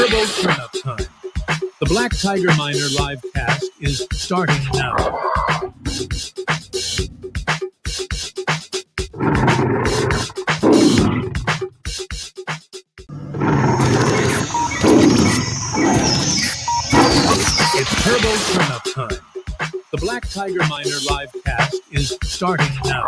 Turbo Turnup time. The Black Tiger Miner live cast is starting now. It's Turbo Turnup time. The Black Tiger Miner live cast is starting now.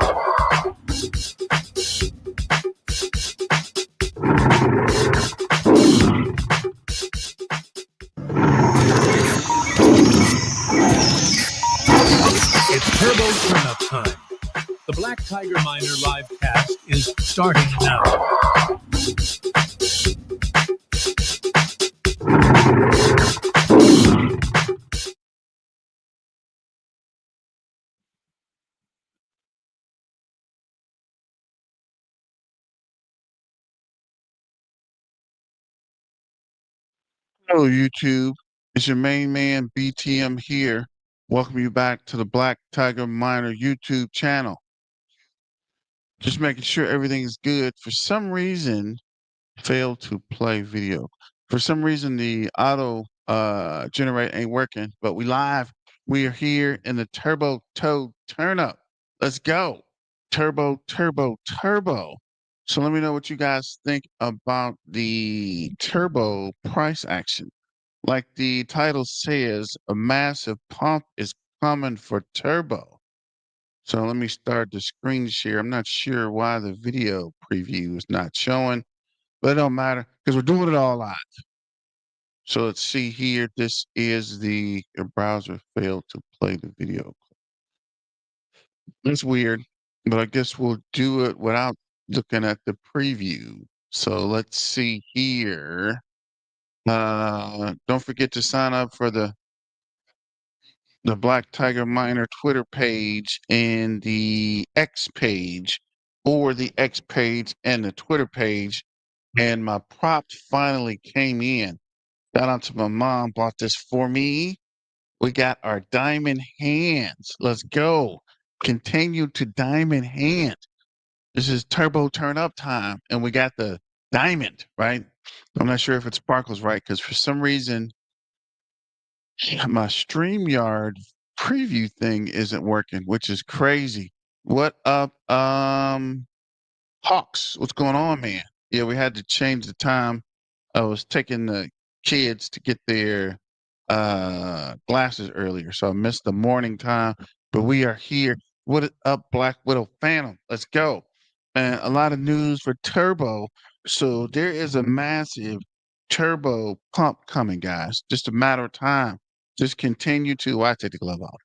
It's Turbo Turnup time. The Black Tiger Miner live cast is starting now. Hello, YouTube. It's your main man, BTM here. Welcome you back to the Black Tiger Miner YouTube channel. Just making sure everything is good. For some reason, failed to play video. For some reason, the auto generate ain't working, but we live. We are here in the Turbo Toad turn up. Let's go. Turbo, turbo, turbo. So let me know what you guys think about the turbo price action. Like the title says, a massive pump is coming for turbo. So let me start the screen share. I'm not sure why the video preview is not showing, but it don't matter because we're doing it all live. So let's see here. This is your browser failed to play the video. It's weird, but I guess we'll do it without looking at the preview. So let's see here. Don't forget to sign up for the Black Tiger Miner Twitter page and the X page, or the X page and the Twitter page. And my prop finally came in. Shout out to my mom, bought this for me. We got our diamond hands. Let's go. Continue to diamond hand. This is turbo turn up time, and we got the diamond, right? I'm not sure if it sparkles right because for some reason my StreamYard preview thing isn't working, which is crazy. What up, Hawks? What's going on, man? Yeah, we had to change the time. I was taking the kids to get their glasses earlier, so I missed the morning time. But we are here. What up, Black Widow Phantom? Let's go. And a lot of news for Turbo. So there is a massive turbo pump coming, guys. Just a matter of time. Just continue to. I take the glove off.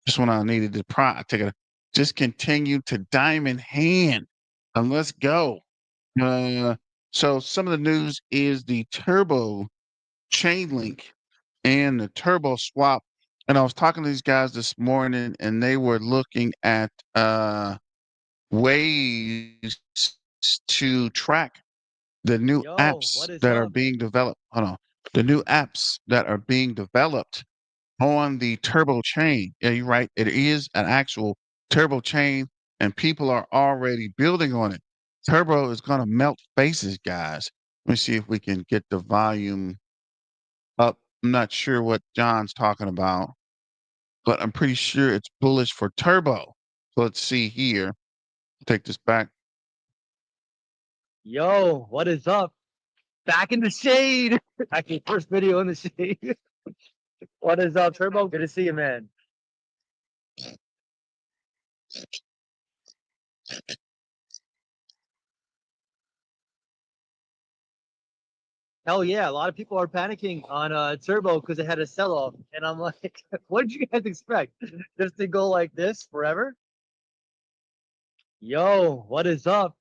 Just when I needed the I take it. Just continue to diamond hand, and let's go. So some of the news is the turbo chain link and the turbo swap. And I was talking to these guys this morning, and they were looking at ways to track the new apps that are being developed. Hold on. The new apps that are being developed on the turbo chain. Yeah, you're right. It is an actual turbo chain, and people are already building on it. Turbo is going to melt faces, guys. Let me see if we can get the volume up. I'm not sure what John's talking about, but I'm pretty sure it's bullish for turbo. So let's see here. Take this back. Yo, what is up? Back in the shade. Actually, first video in the shade. What is up, Turbo? Good to see you, man. Hell yeah, a lot of people are panicking on Turbo because it had a sell-off. And I'm like, what did you guys expect? Just to go like this forever? Yo, what is up?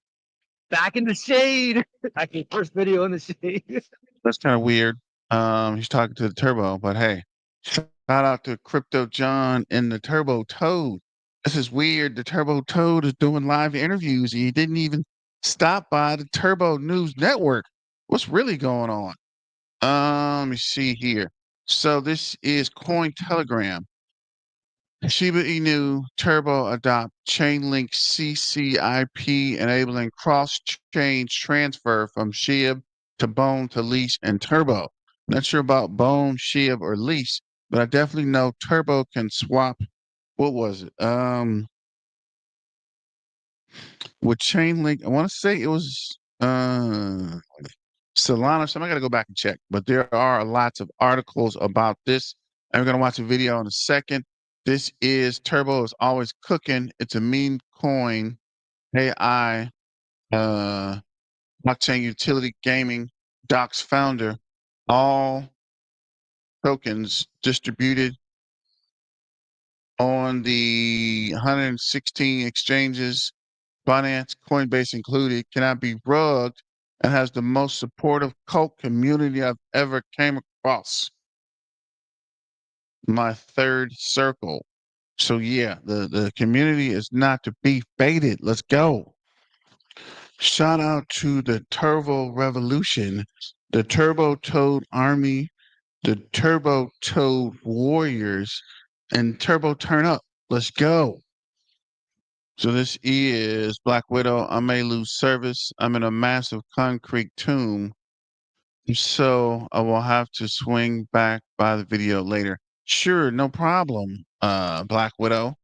Back in the shade. Actually, first video in the shade. That's kind of weird. He's talking to the turbo, but hey, shout out to Crypto John and the Turbo Toad. This is weird. The Turbo Toad is doing live interviews. He didn't even stop by the Turbo News Network. What's really going on? Let me see here. So this is Cointelegram. Shiba Inu Turbo adopt Chainlink CCIP, enabling cross-chain transfer from SHIB to Bone to Leash and Turbo. Not sure about Bone, Shiv, or Lease, but I definitely know Turbo can swap. What was it? With Chainlink, I want to say it was Solana. So I got to go back and check, but there are lots of articles about this. And we're going to watch a video in a second. This is Turbo is always cooking. It's a meme coin AI blockchain utility gaming docs founder. All tokens distributed on the 116 exchanges, Binance, Coinbase included, cannot be rugged and has the most supportive cult community I've ever came across. My third circle. So yeah, the community is not to be faded. Let's go. Shout out to the Turbo Revolution, the Turbo Toad Army, the Turbo Toad Warriors, and Turbo Turn Up. Let's go. So this is Black Widow. I may lose service. I'm in a massive concrete tomb. So I will have to swing back by the video later. Sure, no problem, Black Widow.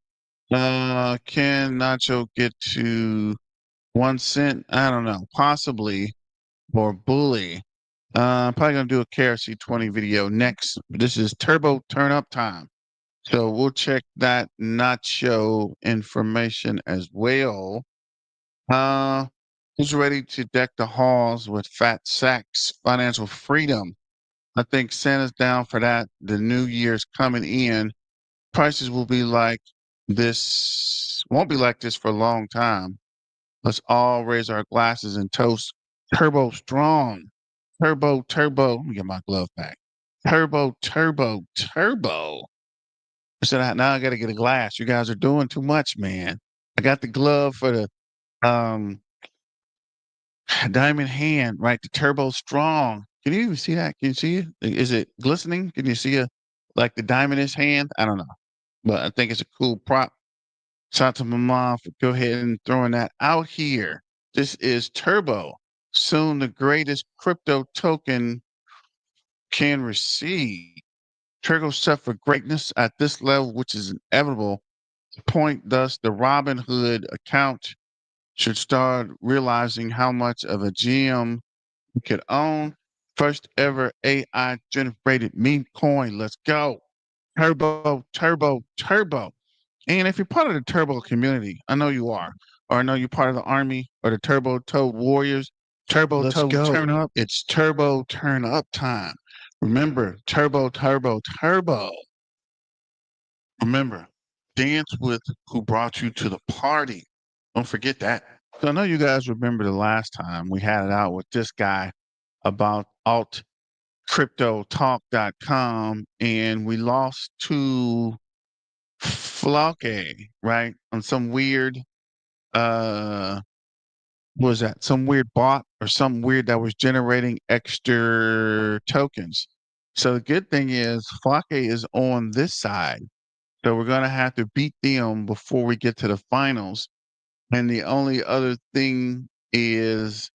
Can Nacho get to 1 cent? I don't know. Possibly. Or Bully. Probably gonna do a KRC20 video next. This is Turbo Turn Up time. So we'll check that Nacho information as well. Who's ready to deck the halls with fat sacks, financial freedom? I think Santa's down for that. The new year's coming in. Prices will be like this, won't be like this for a long time. Let's all raise our glasses and toast. Turbo strong. Turbo, turbo. Let me get my glove back. Turbo, turbo, turbo. I said, now I got to get a glass. You guys are doing too much, man. I got the glove for the um diamond hand, right? The turbo strong. Can you even see that? Can you see it? Is it glistening? Can you see like the diamondish hand? I don't know, but I think it's a cool prop. Shout out to my mom for go ahead and throwing that out here. This is Turbo, soon the greatest crypto token can receive. Turbo set for greatness at this level, which is inevitable. Point thus, the Robin Hood account should start realizing how much of a GM you could own. First ever AI generated meme coin. Let's go. Turbo, turbo, turbo. And if you're part of the Turbo community, I know you are, or I know you're part of the Army or the Turbo Toad Warriors, Turbo Let's Toad go. Turn Up. It's Turbo Turn Up time. Remember, Turbo, Turbo, Turbo. Remember, dance with who brought you to the party. Don't forget that. So I know you guys remember the last time we had it out with this guy about altcryptotalk.com, and we lost to Flake, right? On some weird what was that? Some weird bot or something weird that was generating extra tokens. So the good thing is Flake is on this side. So we're gonna have to beat them before we get to the finals. And the only other thing is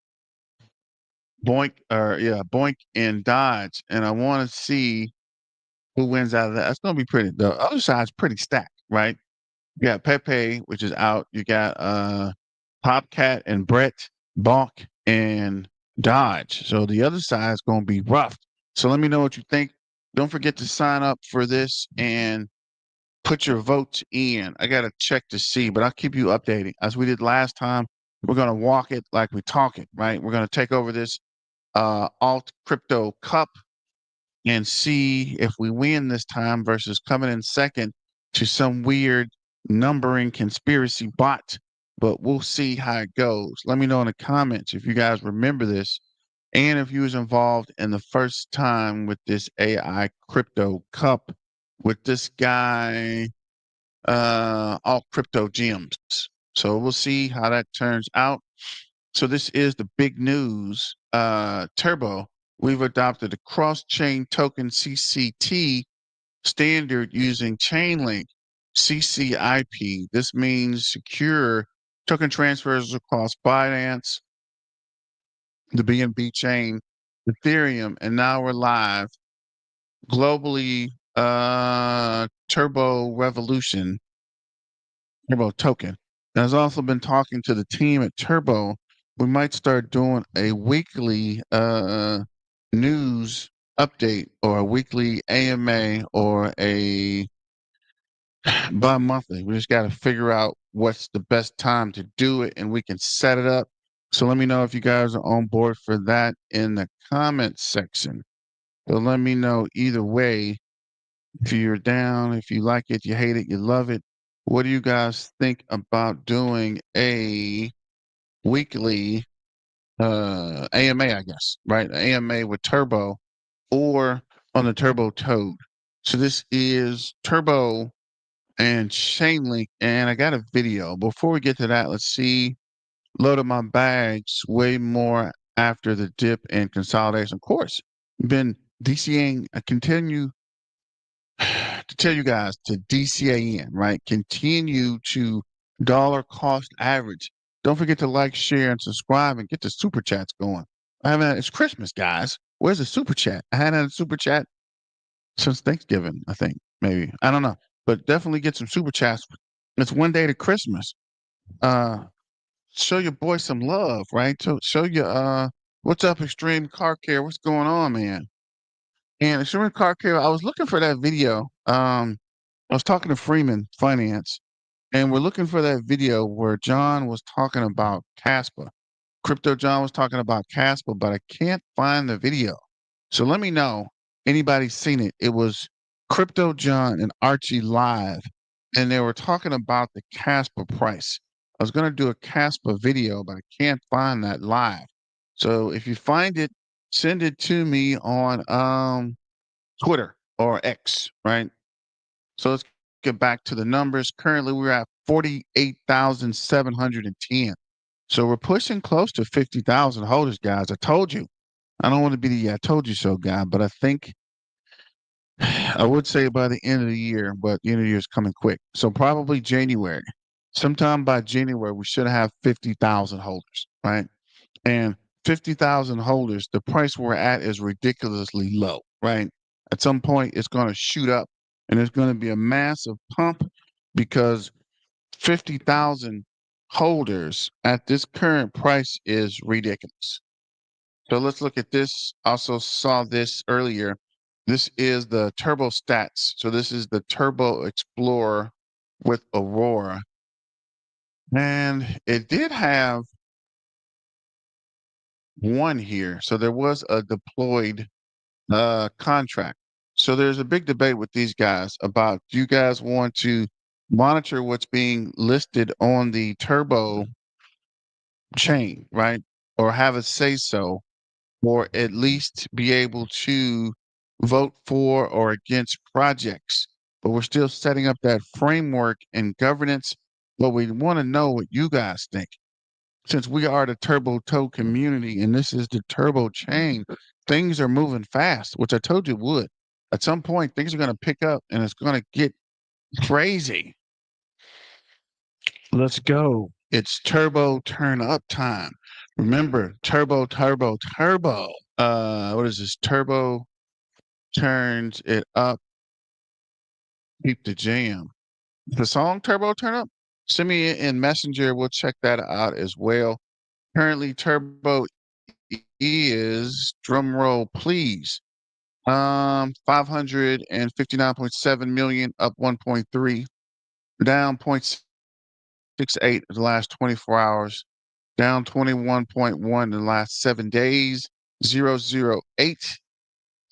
Boink and Dodge. And I want to see who wins out of that. That's gonna be pretty. The other side's pretty stacked, right? You got Pepe, which is out. You got Popcat and Brett, Bonk, and Dodge. So the other side is gonna be rough. So let me know what you think. Don't forget to sign up for this and put your votes in. I gotta check to see, but I'll keep you updated. As we did last time, we're gonna walk it like we talk it, right? We're gonna take over this alt crypto cup and see if we win this time versus coming in second to some weird numbering conspiracy bot. But we'll see how it goes. Let me know in the comments if you guys remember this and if you was involved in the first time with this AI crypto cup with this guy, all crypto gems. So we'll see how that turns out. So this is the big news. Turbo, we've adopted a cross-chain token CCT standard using Chainlink CCIP. This means secure token transfers across Binance, the BNB chain, Ethereum, and now we're live globally Turbo Revolution, Turbo token. And I've also been talking to the team at Turbo. We might start doing a weekly news update or a weekly AMA or a bi-monthly. We just got to figure out what's the best time to do it and we can set it up. So let me know if you guys are on board for that in the comment section. So let me know either way if you're down, if you like it, you hate it, you love it. What do you guys think about doing a weekly AMA, I guess, right? AMA with Turbo or on the Turbo Toad. So this is Turbo and Chainlink, and I got a video. Before we get to that, let's see. Loaded my bags way more after the dip and consolidation. Of course, been DCAing. I continue to tell you guys to DCA in, right? Continue to dollar cost average. Don't forget to like, share, and subscribe and get the super chats going. I haven't had, it's Christmas, guys. Where's the super chat? I hadn't had a super chat since Thanksgiving, I think, maybe. I don't know. But definitely get some super chats. It's one day to Christmas. Uh show your boy some love, right? So show your what's up, Extreme Car Care? What's going on, man? And Extreme Car Care, I was looking for that video. I was talking to Freeman Finance, and we're looking for that video where John was talking about Caspa. Crypto John was talking about Caspa, but I can't find the video. So let me know. Anybody's seen it? It was Crypto John and Archie live, and they were talking about the Caspa price. I was going to do a Caspa video, but I can't find that live. So if you find it, send it to me on Twitter or X, right? So let's get back to the numbers. Currently, we're at 48,710. So we're pushing close to 50,000 holders, guys. I told you. I don't want to be the I told you so guy, but I think I would say by the end of the year, but the end of the year is coming quick. So probably January. Sometime by January, we should have 50,000 holders, right? And 50,000 holders, the price we're at is ridiculously low, right? At some point, it's going to shoot up and there's going to be a massive pump because 50,000 holders at this current price is ridiculous. So let's look at this. Also saw this earlier. This is the Turbo Stats. So this is the Turbo Explorer with Aurora. And it did have one here. So there was a deployed contract. So there's a big debate with these guys about do you guys want to monitor what's being listed on the Turbo chain, right? Or have a say so, or at least be able to vote for or against projects. But we're still setting up that framework and governance. But we want to know what you guys think. Since we are the Turbo Toe community and this is the Turbo chain, things are moving fast, which I told you would. At some point, things are going to pick up and it's going to get crazy. Let's go. It's turbo turn up time. Remember, turbo, turbo, turbo. What is this? Turbo turns it up. Keep the jam. The song Turbo Turn Up? Send me in Messenger. We'll check that out as well. Currently, Turbo is drum roll, please. 559.7 million, up 1.3, down 0.68 the last 24 hours, down 21.1 in the last 7 days, 008,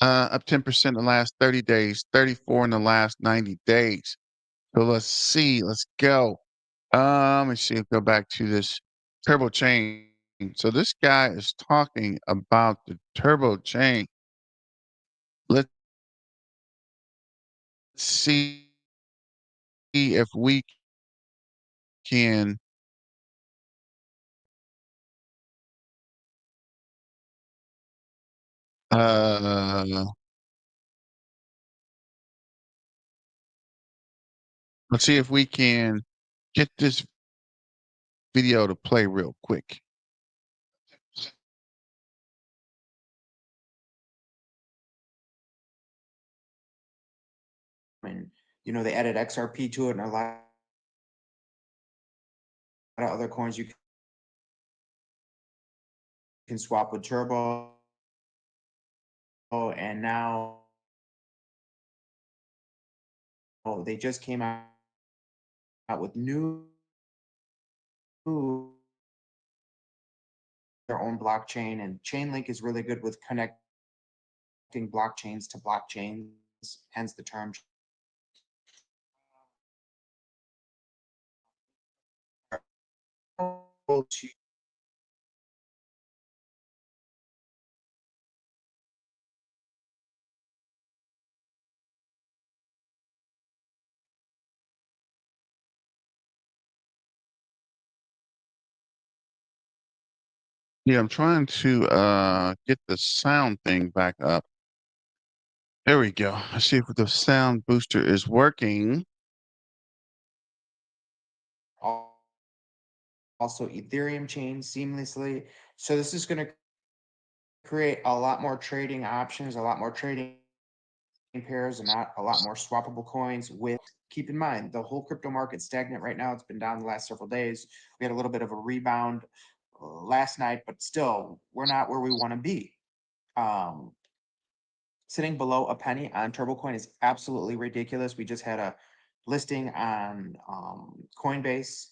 up 10% in the last 30 days, 34 in the last 90 days. So let's see, let's go. Let me see, go back to this turbo chain. So this guy is talking about the turbo chain. Let's see if we can uh let's see if we can get this video to play real quick. and they added XRP to it, and a lot of other coins you can swap with Turbo. And now they just came out with their own blockchain, and Chainlink is really good with connecting blockchains to blockchains, hence the term. Yeah, I'm trying to get the sound thing back up. There we go. Let's see if the sound booster is working. Also Ethereum chain seamlessly. So this is going to create a lot more trading options, a lot more trading pairs, and a lot more swappable coins. With, keep in mind, the whole crypto market's stagnant right now. It's been down the last several days. We had a little bit of a rebound last night, but still, we're not where we want to be. Sitting below a penny on TurboCoin is absolutely ridiculous. We just had a listing on Coinbase,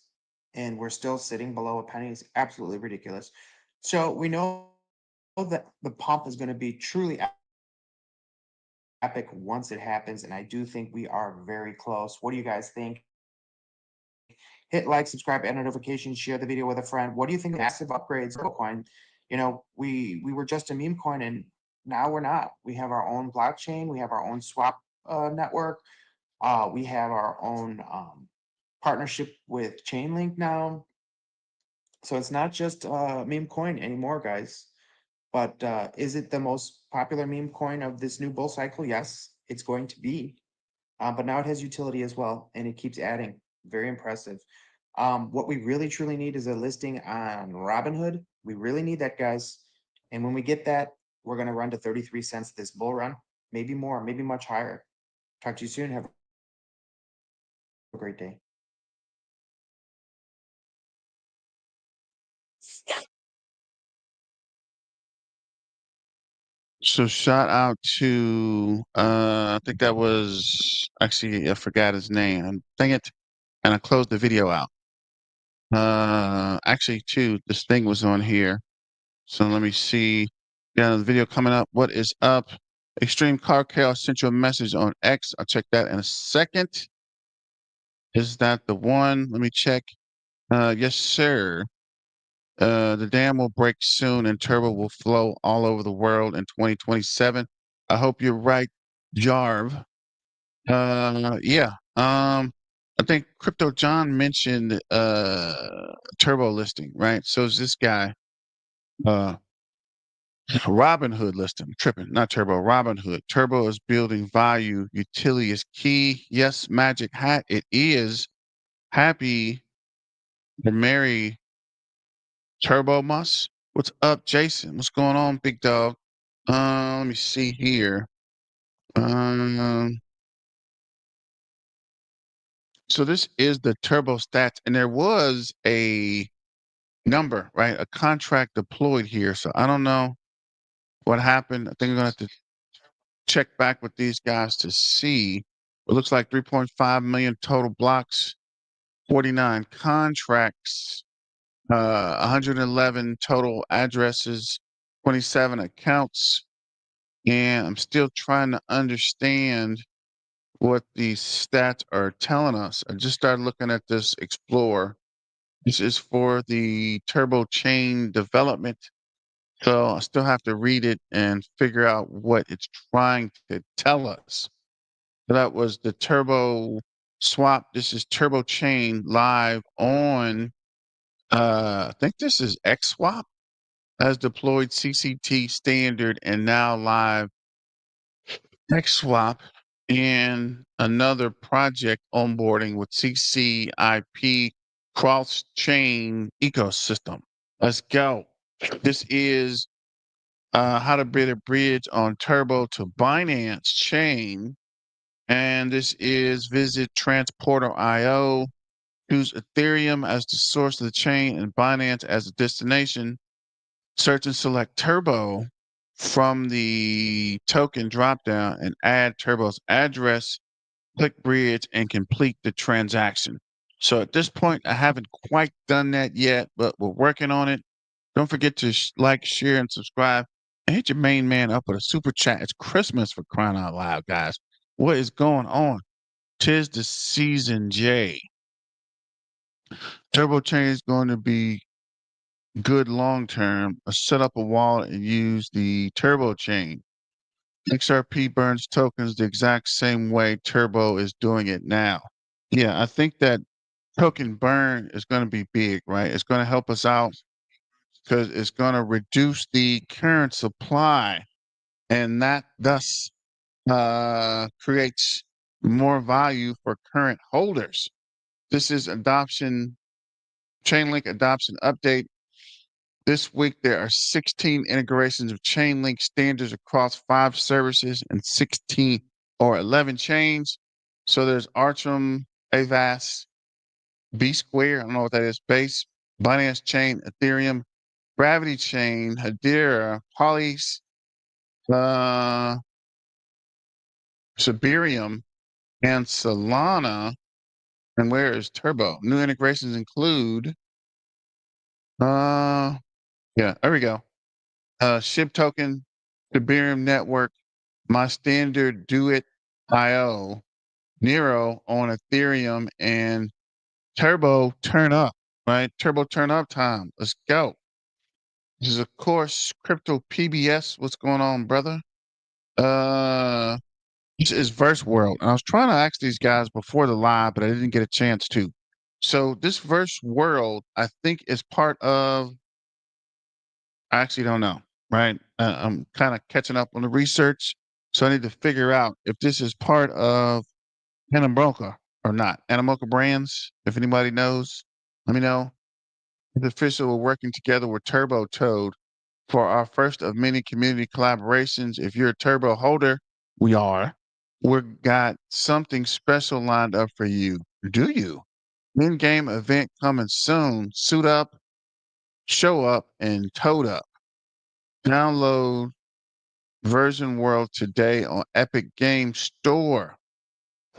and we're still sitting below a penny. It's absolutely ridiculous. So we know that the pump is going to be truly epic once it happens, and I do think we are very close. What do you guys think? Hit like, subscribe, and notifications, share the video with a friend. What do you think of massive upgrades of Bitcoin? We were just a meme coin, and now we're not. We have our own blockchain. We have our own swap network. We have our own partnership with Chainlink now. So it's not just meme coin anymore, guys. But is it the most popular meme coin of this new bull cycle? Yes, it's going to be. But now it has utility as well, and it keeps adding. Very impressive. What we really truly need is a listing on Robinhood. We really need that, guys. And when we get that, we're going to run to 33 cents this bull run, maybe more, maybe much higher. Talk to you soon. Have a great day. So shout out to I think that was actually I forgot his name. Dang it. And I closed the video out. Actually too, this thing was on here. So let me see. Got the video coming up. What is up? Extreme Car Chaos sent you a message on X. I'll check that in a second. Is that the one? Let me check. Yes, sir. The dam will break soon and turbo will flow all over the world in 2027. I hope you're right, Jarv. Yeah. I think Crypto John mentioned turbo listing, right? So is this guy Robinhood listing, tripping, not Turbo, Robinhood. Turbo is building value. Utility is key. Yes, Magic Hat, it is. Happy to marry Turbo Mus. What's up, Jason? What's going on, big dog? Let me see here. So this is the Turbo stats, and there was a number, right? A contract deployed here. So I don't know what happened. I think I'm gonna have to check back with these guys to see. It looks like 3.5 million total blocks, 49 contracts, 111 total addresses, 27 accounts. And I'm still trying to understand what these stats are telling us. I just started looking at this Explorer. This is for the turbo chain development. So I still have to read it and figure out what it's trying to tell us. So that was the turbo swap. This is turbo chain live on, I think this is XSwap, has deployed CCT standard and now live XSwap and another project onboarding with CCIP cross chain ecosystem. Let's go. This is how to build a bridge on Turbo to Binance chain. And this is visit Transporter.io. Choose Ethereum as the source of the chain and Binance as the destination. Search and select Turbo from the token dropdown and add Turbo's address, click bridge, and complete the transaction. So at this point, I haven't quite done that yet, but we're working on it. Don't forget to like, share, and subscribe. And hit your main man up with a super chat. It's Christmas, for crying out loud, guys. What is going on? 'Tis the season, J. Turbo Chain is going to be good long term. Set up a wallet and use the Turbo Chain. XRP burns tokens the exact same way Turbo is doing it now. Yeah, I think that token burn is going to be big, right? It's going to help us out because it's going to reduce the current supply, and that thus creates more value for current holders. This is Chainlink adoption update. This week, there are 16 integrations of Chainlink standards across 5 services and 16 or 11 chains. So there's Artrum, Avast, B Square, I don't know what that is, Base, Binance Chain, Ethereum, Gravity Chain, Hedera, Polys, Siberium, and Solana. And where is Turbo? New integrations include, yeah, there we go. Ship token, Siberium network, my standard Do It IO, Nero on Ethereum, and Turbo Turn Up, right? Turbo Turn Up time. Let's go. This is, of course, Crypto PBS. What's going on, brother? This is Verse World. And I was trying to ask these guys before the live, but I didn't get a chance to. So this Verse World, I think, is part of, I actually don't know, right? I'm kind of catching up on the research. So I need to figure out if this is part of Animoca or not. Animoca Brands, if anybody knows, let me know. It's official, we're working together with Turbo Toad for our first of many community collaborations. If you're a Turbo holder, we are. We've got something special lined up for you. Do you? In-game event coming soon. Suit up, show up, and toad up. Download Version World today on Epic Game Store.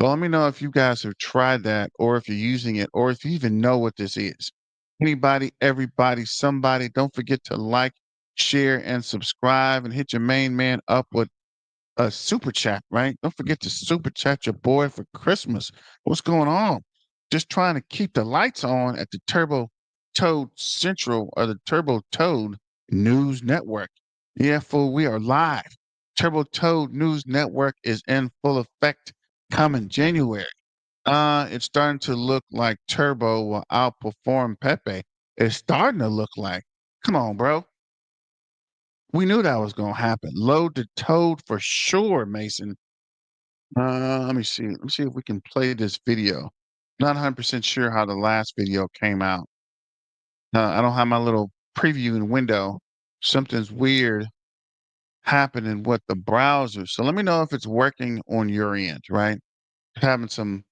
Well, let me know if you guys have tried that, or if you're using it, or if you even know what this is. Anybody, everybody, somebody, don't forget to like, share, and subscribe, and hit your main man up with a super chat, right? Don't forget to super chat your boy for Christmas. What's going on? Just trying to keep the lights on at the Turbo Toad Central or the Turbo Toad News Network. Yeah, fool, we are live. Turbo Toad News Network is in full effect coming January. It's starting to look like Turbo will outperform Pepe. It's starting to look like. Come on, bro. We knew that was going to happen. Load the Toad for sure, Mason. Let me see. Let me see if we can play this video. Not 100% sure how the last video came out. I don't have my little previewing window. Something's weird happening with the browser. So let me know if it's working on your end, right? Having some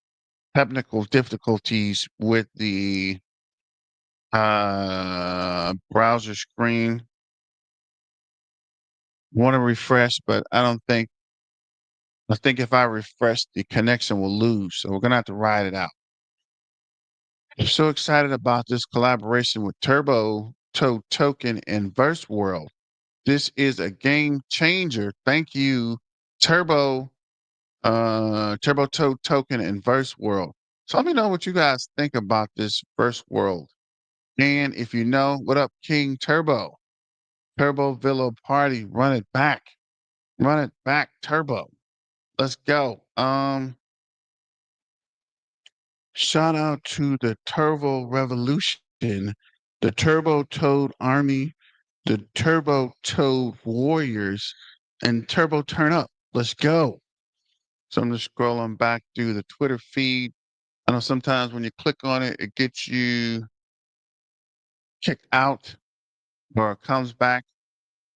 technical difficulties with the browser screen. Want to refresh, but I think if I refresh, the connection will lose. So we're going to have to ride it out. I'm so excited about this collaboration with Turbo Token and Verse World. This is a game changer. Thank you, Turbo Token and Verse World. So let me know what you guys think about this Verse World. And if you know, what up, King Turbo? Turbo Villa Party, run it back. Run it back, Turbo. Let's go. Shout out to the Turbo Revolution, the Turbo Toad Army, the Turbo Toad Warriors, and Turbo Turn Up. Let's go. So I'm just scrolling back through the Twitter feed. I know sometimes when you click on it, it gets you kicked out or it comes back.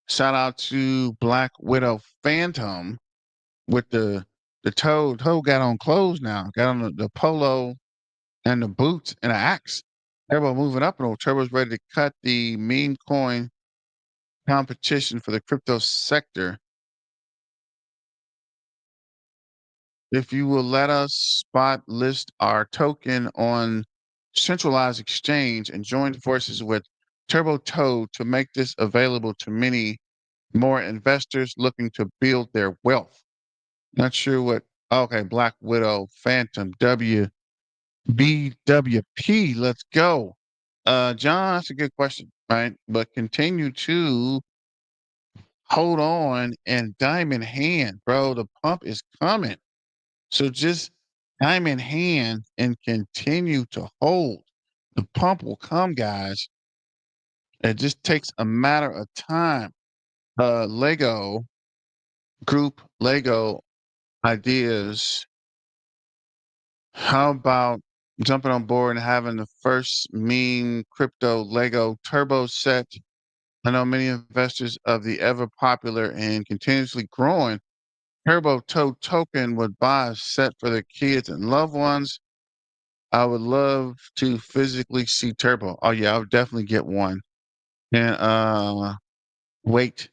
Shout out to Black Widow Phantom with the the Toad got on clothes now. Got on the polo and the boots and the axe. Turbo moving up and Turbo's ready to cut the meme coin competition for the crypto sector. If you will let us spot list our token on centralized exchange and join forces with Turbo Toad to make this available to many more investors looking to build their wealth. Not sure what. Okay, Black Widow, Phantom, WBWP. Let's go. John, that's a good question, right? But continue to hold on and diamond hand, bro. The pump is coming. So just diamond hand and continue to hold. The pump will come, guys. It just takes a matter of time. Lego group, Lego ideas. How about jumping on board and having the first meme crypto Lego turbo set? I know many investors of the ever popular and continuously growing Turbo Toad token would buy a set for their kids and loved ones. I would love to physically see Turbo. Oh yeah, I would definitely get one. And wait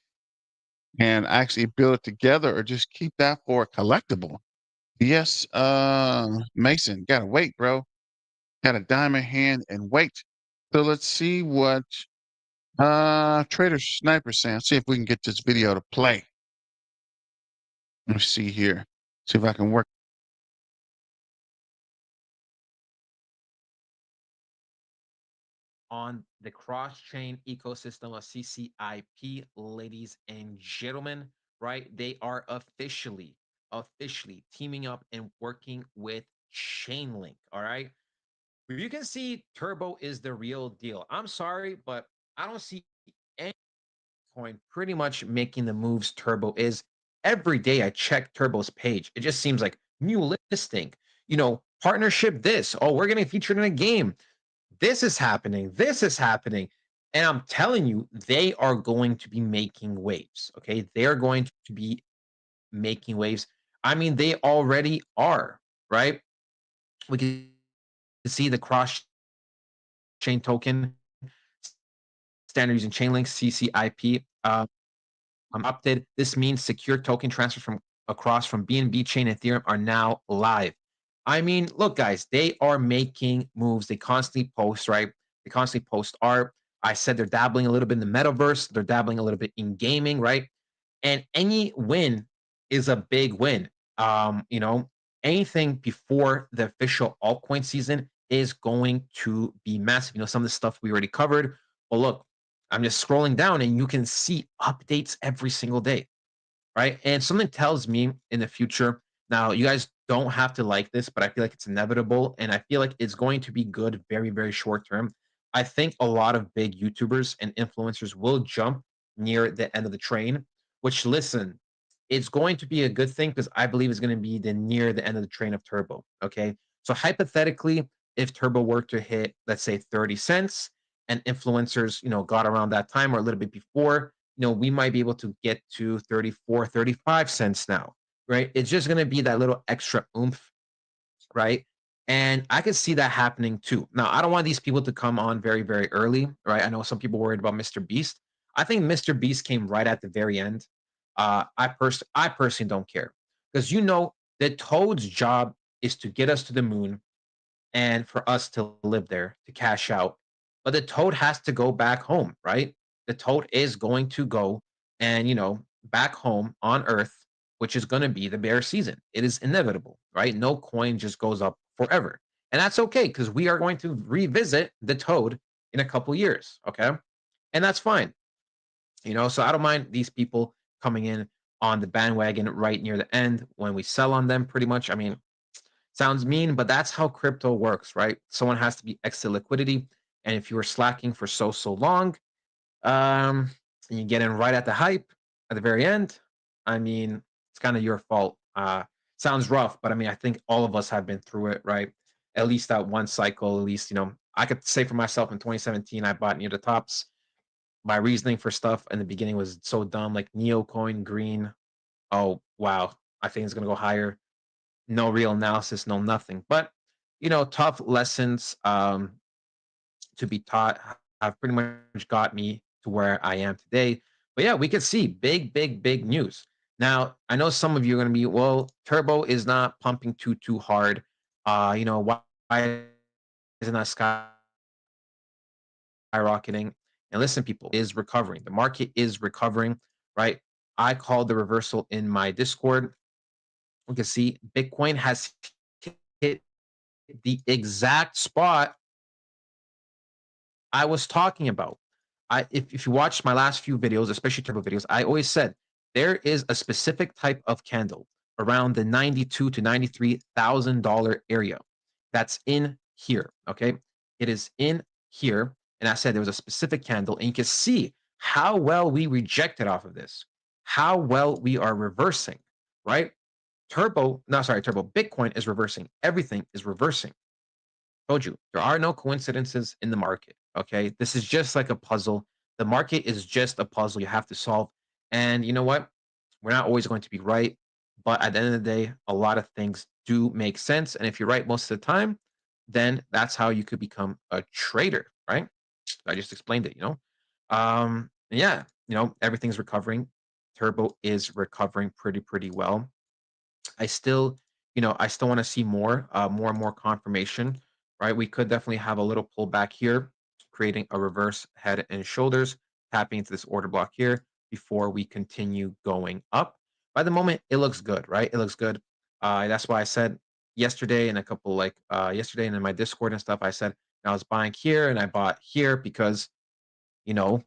and actually build it together or just keep that for a collectible. Yes, Mason, gotta wait, bro. Got a diamond hand and wait. So let's see what Trader Sniper saying. See if we can get this video to play. Let me see here. See if I can work. On the cross-chain ecosystem of CCIP, ladies and gentlemen, right? They are officially teaming up and working with Chainlink, all right? You can see Turbo is the real deal. I'm sorry, but I don't see any coin pretty much making the moves Turbo is. Every day I check Turbo's page. It just seems like new listing, partnership this. Oh, we're getting featured in a game. This is happening. This is happening. And I'm telling you, they are going to be making waves. Okay. They're going to be making waves. I mean, they already are, right? We can see the cross chain token standard using Chainlink CCIP updated. This means secure token transfers from across from BNB chain and Ethereum are now live. I mean, look, guys, they are making moves. They constantly post, right? They constantly post art. I said they're dabbling a little bit in the metaverse. They're dabbling a little bit in gaming, right? And any win is a big win. Anything before the official altcoin season is going to be massive. Some of the stuff we already covered. But look, I'm just scrolling down and you can see updates every single day, right? And something tells me in the future. Now, you guys don't have to like this, but I feel like it's inevitable. And I feel like it's going to be good very, very short term. I think a lot of big YouTubers and influencers will jump near the end of the train, which, listen, it's going to be a good thing because I believe it's going to be the near the end of the train of Turbo. Okay. So hypothetically, if Turbo were to hit, let's say 30 cents, and influencers, got around that time or a little bit before, we might be able to get to 34, 35 cents now, right? It's just going to be that little extra oomph, right? And I could see that happening too. Now, I don't want these people to come on very, very early, right? I know some people worried about Mr. Beast. I think Mr. Beast came right at the very end. I personally don't care because the Toad's job is to get us to the moon and for us to live there to cash out. But the Toad has to go back home, right? The Toad is going to go and, back home on Earth, which is going to be the bear season. It is inevitable, right? No coin just goes up forever. And that's okay because we are going to revisit the Toad in a couple years, okay? And that's fine. So I don't mind these people coming in on the bandwagon right near the end when we sell on them pretty much. I mean, sounds mean, but that's how crypto works, right? Someone has to be extra liquidity. And if you were slacking for so long, and you get in right at the hype at the very end, I mean, it's kind of your fault. Sounds rough, but I mean, I think all of us have been through it, right? At least that one cycle, at least, I could say for myself in 2017, I bought near the tops. My reasoning for stuff in the beginning was so dumb, like Neocoin, green. Oh, wow. I think it's going to go higher. no real analysis, no nothing. But tough lessons to be taught have pretty much got me to where I am today. But yeah, we could see big news. Now, I know some of you are going to be, well, Turbo is not pumping too hard. Why is it not skyrocketing? And listen, people, is recovering. The market is recovering, right? I called the reversal in my Discord. You can see Bitcoin has hit the exact spot I was talking about. If you watched my last few videos, especially turbo videos, I always said there is a specific type of candle around the $92,000 to $93,000 area that's in here. Okay, it is in here, and I said there was a specific candle, and you can see how well we rejected off of this, how well we are reversing, right? Turbo, no, sorry, Turbo. Bitcoin is reversing. Everything is reversing. Told you, there are no coincidences in the market. Okay. This is just like a puzzle. The market is just a puzzle you have to solve. And you know what? We're not always going to be right. But at the end of the day, a lot of things do make sense. And if you're right most of the time, then that's how you could become a trader, right? I just explained it, yeah, everything's recovering. Turbo is recovering pretty well. I still, I still want to see more and more confirmation, right? We could definitely have a little pullback here, creating a reverse head and shoulders, tapping into this order block here before we continue going up. By the moment, it looks good, right? It looks good. That's why I said yesterday and a couple yesterday and in my Discord and stuff, I said I was buying here and I bought here because, you know,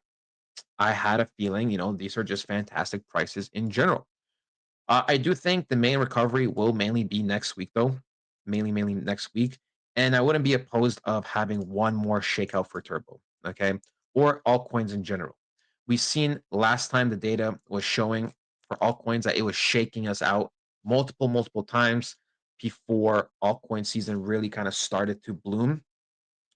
I had a feeling, these are just fantastic prices in general. I do think the main recovery will mainly be next week, though. Mainly next week. And I wouldn't be opposed of having one more shakeout for Turbo, okay? Or altcoins in general. We've seen last time the data was showing for altcoins that it was shaking us out multiple times before altcoin season really kind of started to bloom,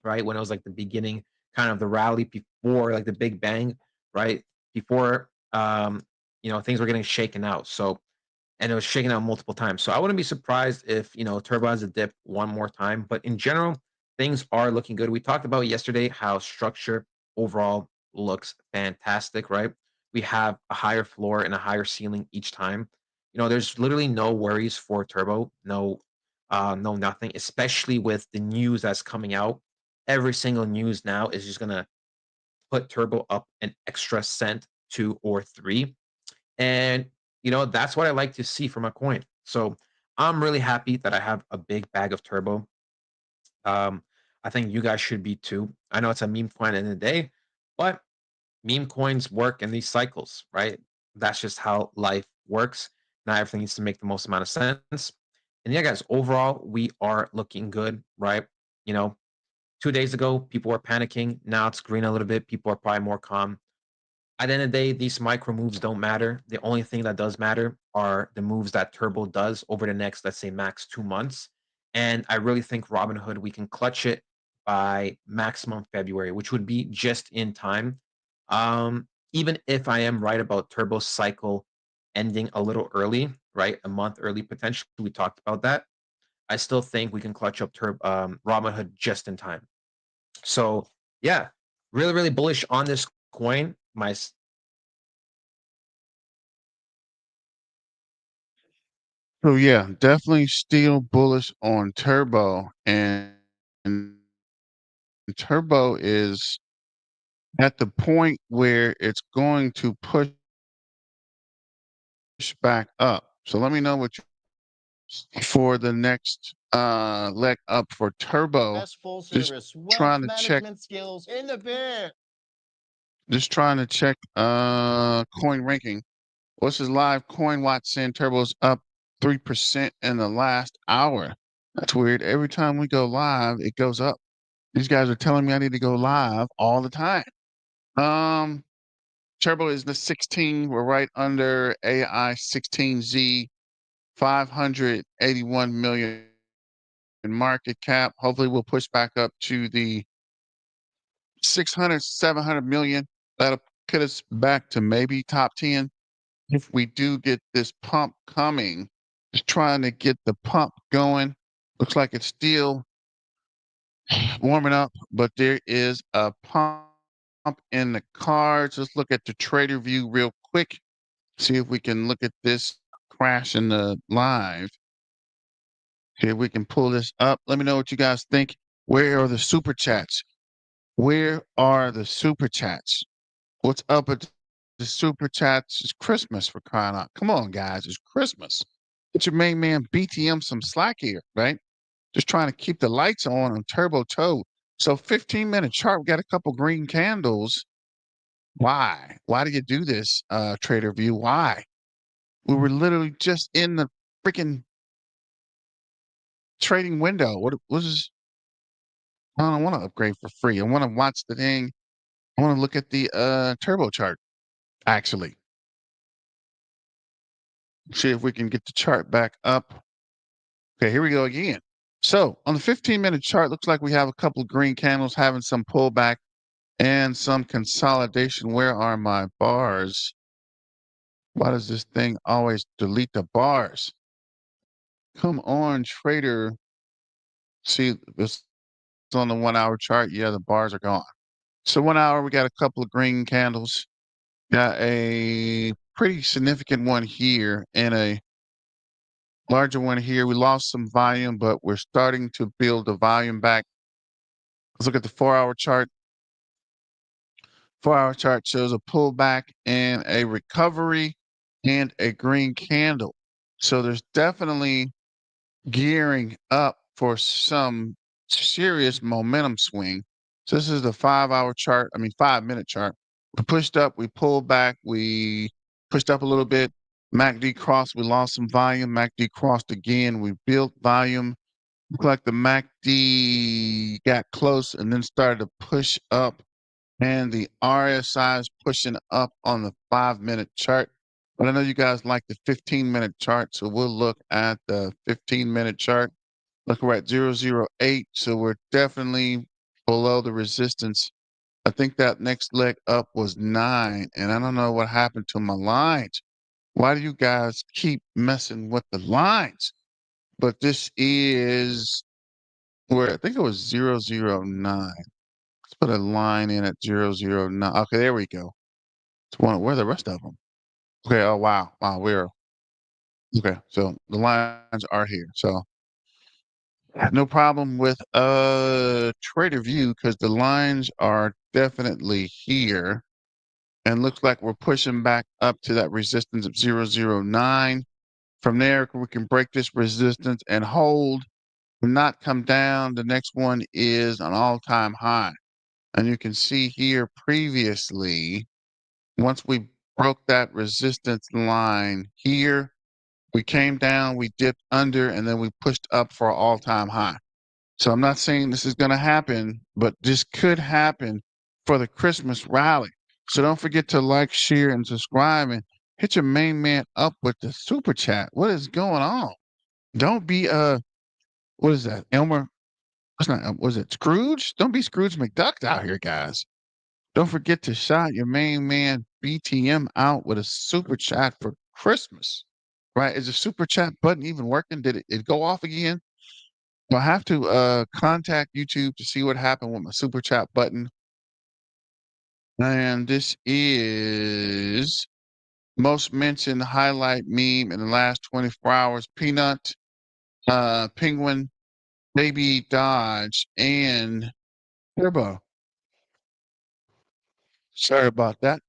right? When it was like the beginning, kind of the rally before like the big bang, right? Before things were getting shaken out. So and it was shaken out multiple times. So I wouldn't be surprised if Turbo has a dip one more time. But in general, things are looking good. We talked about yesterday how structure overall looks fantastic, right? We have a higher floor and a higher ceiling each time. There's literally no worries for Turbo, no nothing, especially with the news that's coming out. Every single news now is just gonna put Turbo up an extra cent, two or three. And that's what I like to see from a coin. So I'm really happy that I have a big bag of Turbo. I think you guys should be too. I know it's a meme coin at the end of the day, but meme coins work in these cycles, right? That's just how life works. Not everything needs to make the most amount of sense. And yeah, guys, overall, we are looking good, right? You know, 2 days ago, people were panicking. Now it's green a little bit. People are probably more calm. At the end of the day, these micro moves don't matter. The only thing that does matter are the moves that Turbo does over the next, let's say, max 2 months. And I really think Robinhood, we can clutch it by maximum February, which would be just in time. Even if I am right about Turbo's cycle ending a little early, right? A month early potentially. We talked about that. I still think we can clutch up Robinhood just in time. So yeah, really bullish on this coin. So yeah, definitely still bullish on Turbo, and Turbo is at the point where it's going to push back up. So let me know what you for the next leg up for Turbo. Best full Just service trying wealth to check management skills in the bear. just trying to check coin ranking. What's his live coin watch saying Turbo's up 3% in the last hour? That's weird. Every time we go live, it goes up. These guys are telling me I need to go live all the time. Turbo is the 16. We're right under AI 16Z, 581 million in market cap. Hopefully, we'll push back up to the 600, 700 million. That'll put us back to maybe top 10. If we do get this pump coming, Just trying to get the pump going. Looks like it's still warming up, but there is a pump in the cards. Let's look at the trader view real quick. See if we can look at this crash in the live. See if we can pull this up. Let me know what you guys think. Where are the super chats? Where are the super chats? What's up with the super chats? It's Christmas, for crying out. Come on, guys. It's Christmas. Get your main man BTM some slack here, right? Just trying to keep the lights on Turbo Toe. So 15-minute chart, we got a couple green candles. Why? Why do you do this, Trader View? Why? We were literally just in the freaking trading window. What was? I don't want to upgrade for free. I want to watch the thing. I want to look at the turbo chart, actually. See if we can get the chart back up. Okay, here we go again. So on the 15-minute chart, looks like we have a couple of green candles having some pullback and some consolidation. Where are my bars? Why does this thing always delete the bars? Come on, trader. See, this on the 1 hour chart. Yeah, the bars are gone. So 1 hour, we got a couple of green candles. Got a pretty significant one here and a larger one here. We lost some volume, but we're starting to build the volume back. Let's look at the 4 hour chart. 4 hour chart shows a pullback and a recovery and a green candle. So there's definitely gearing up for some serious momentum swing. So this is the 5 hour chart. 5-minute chart. We pushed up, we pulled back, we pushed up a little bit. MACD crossed, we lost some volume. MACD crossed again, we built volume. Looked like the MACD got close and then started to push up. And the RSI is pushing up on the 5-minute chart. But I know you guys like the 15-minute chart, so we'll look at the 15-minute chart. Look, we're at 008, so we're definitely below the resistance. I think that next leg up was 9, and I don't know what happened to my lines. Why do you guys keep messing with the lines? But this is where I think it was 009. Let's put a line in at 009. Okay, there we go. Where are the rest of them? Okay, oh wow. Wow, okay, so the lines are here. So no problem with trader view because the lines are definitely here. And looks like we're pushing back up to that resistance of 009. From there, we can break this resistance and hold, not come down. The next one is an all-time high. And you can see here previously, once we broke that resistance line here, we came down, we dipped under, and then we pushed up for an all-time high. So I'm not saying this is going to happen, but this could happen for the Christmas rally. So don't forget to like, share, and subscribe, and hit your main man up with the super chat. What is going on? Don't be what is that? Elmer? What's not? Was it Scrooge? Don't be Scrooge McDuck out here, guys. Don't forget to shout your main man BTM out with a super chat for Christmas. Right? Is the super chat button even working? Did it go off again? I have to contact YouTube to see what happened with my super chat button. And this is most mentioned highlight meme in the last 24 hours. Peanut, Penguin, Baby Dodge, and Turbo. Sorry about that.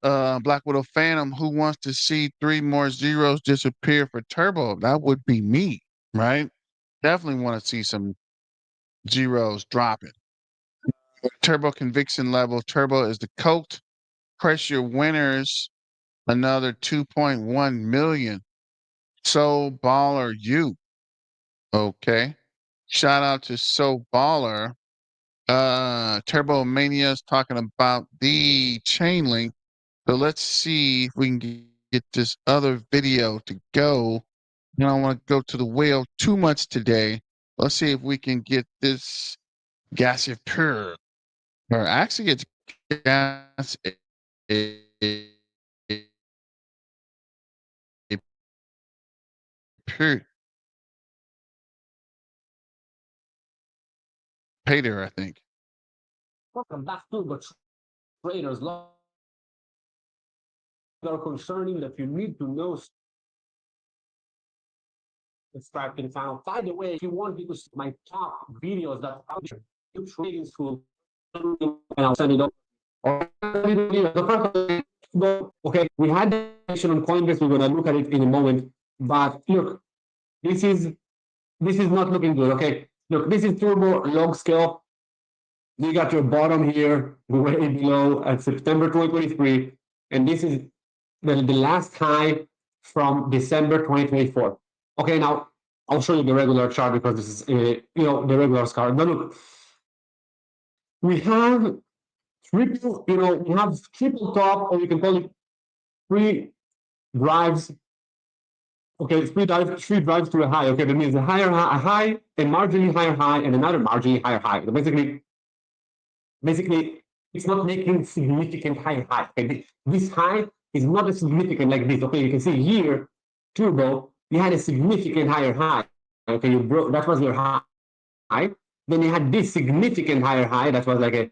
Black Widow Phantom, who wants to see 3 more zeros disappear for Turbo? That would be me, right? Definitely want to see some zeros dropping. Turbo conviction level. Turbo is the coat. Pressure winners, another 2.1 million. So baller you. Okay. Shout out to So Baller. Turbo Mania is talking about the chain link. So let's see if we can get this other video to go. I don't want to go to the whale too much today. Let's see if we can get this gas pure. Or actually it's gas pure. payday, I think. Welcome back to the traders. Are concerning that you need to know. Subscribe to the channel. By the way, if you want me to see my top videos that are in trading school, and I'll send it over. Okay, we had the section on Coinbase. We're going to look at it in a moment. But look, this is not looking good. Okay, look, this is turbo log scale. You got your bottom here, way below at September 2023, and this is the last high from December 2024. Okay, now I'll show you the regular chart because this is the regular chart. But look, we have triple, we have triple top, or you can call it three drives. Okay, three drives to a high. Okay, that means a high, a marginally higher high, and another marginally higher high. So basically, it's not making significant higher high. Okay, this high is not as significant like this. Okay, you can see here, turbo, you had a significant higher high. Okay, you broke, that was your high. Then you had this significant higher high that was like a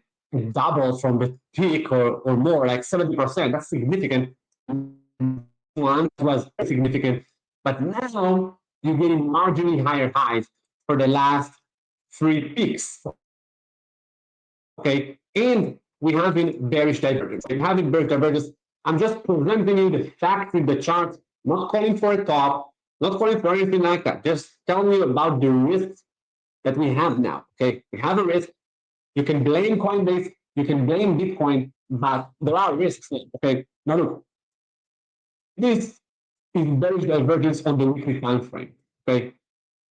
double from the peak or more, like 70%. That's significant. One was significant, but now you're getting marginally higher highs for the last 3 peaks. Okay, and we have been bearish divergence. We have been bearish divergence. I'm just presenting you the facts in the chart, not calling for a top, not calling for anything like that. Just telling you about the risks that we have now. Okay, we have a risk. You can blame Coinbase, you can blame Bitcoin, but there are risks. Okay, now look, this is bearish divergence on the weekly time frame. Okay,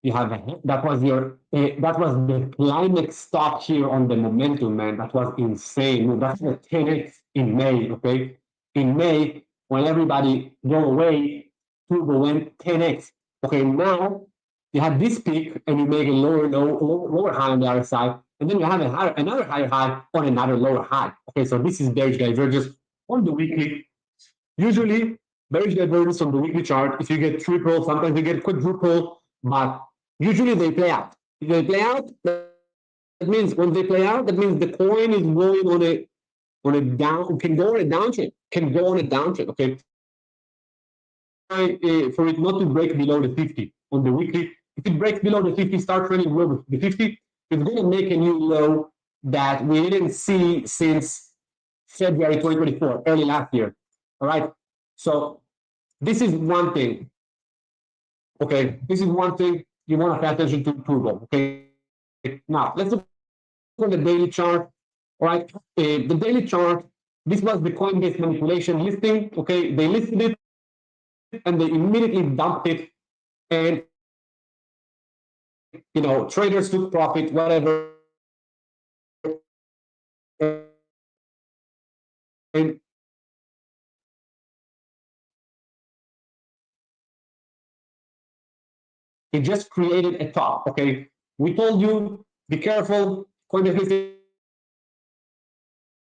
you have that was the climax stop here on the momentum, man. That was insane. That's the 10x in May. Okay, in May when everybody go away, turbo went 10x. Okay, now you have this peak and you make a lower high on the other side, and then you have another higher high on another lower high. Okay, so this is bearish divergence on the weekly. Usually, bearish divergence on the weekly chart, if you get triple, sometimes you get quadruple, but usually they play out. If they play out, that means when they play out, that means the coin is going on a down, can go on a downtrend, okay? For it not to break below the 50 on the weekly. If it breaks below the 50, start trending below the 50, it's going to make a new low that we didn't see since February 2024, early last year. All right. So this is one thing. Okay, this is one thing you want to pay attention to turbo. Okay. Now let's look at the daily chart. All right. The daily chart. This was the Coinbase manipulation listing. Okay, they listed it and they immediately dumped it, and traders took profit, whatever. And it just created a top. Okay, we told you be careful. Coinbase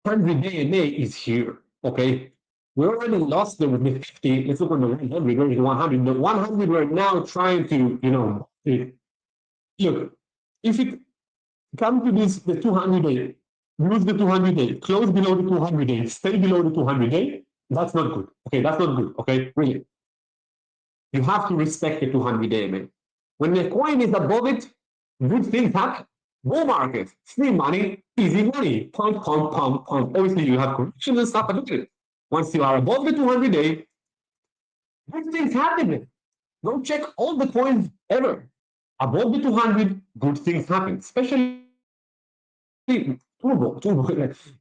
100-day MA is here. Okay, we already lost the 50. Let's look on the 100. Where is the 100? The 100 we're now trying to look. If it comes to this, the 200-day, use the 200-day, close below the 200-day, stay below the 200-day. That's not good. Okay, that's not good. Okay, really. You have to respect the 200-day MA. When the coin is above it, good things happen. Bull market, free money, easy money, pump, pump, pump, pump. Obviously, you have corrections and stuff, but look at it. Once you are above the 200-day, good things happen. Go check all the coins ever. Above the 200, good things happen, especially turbo.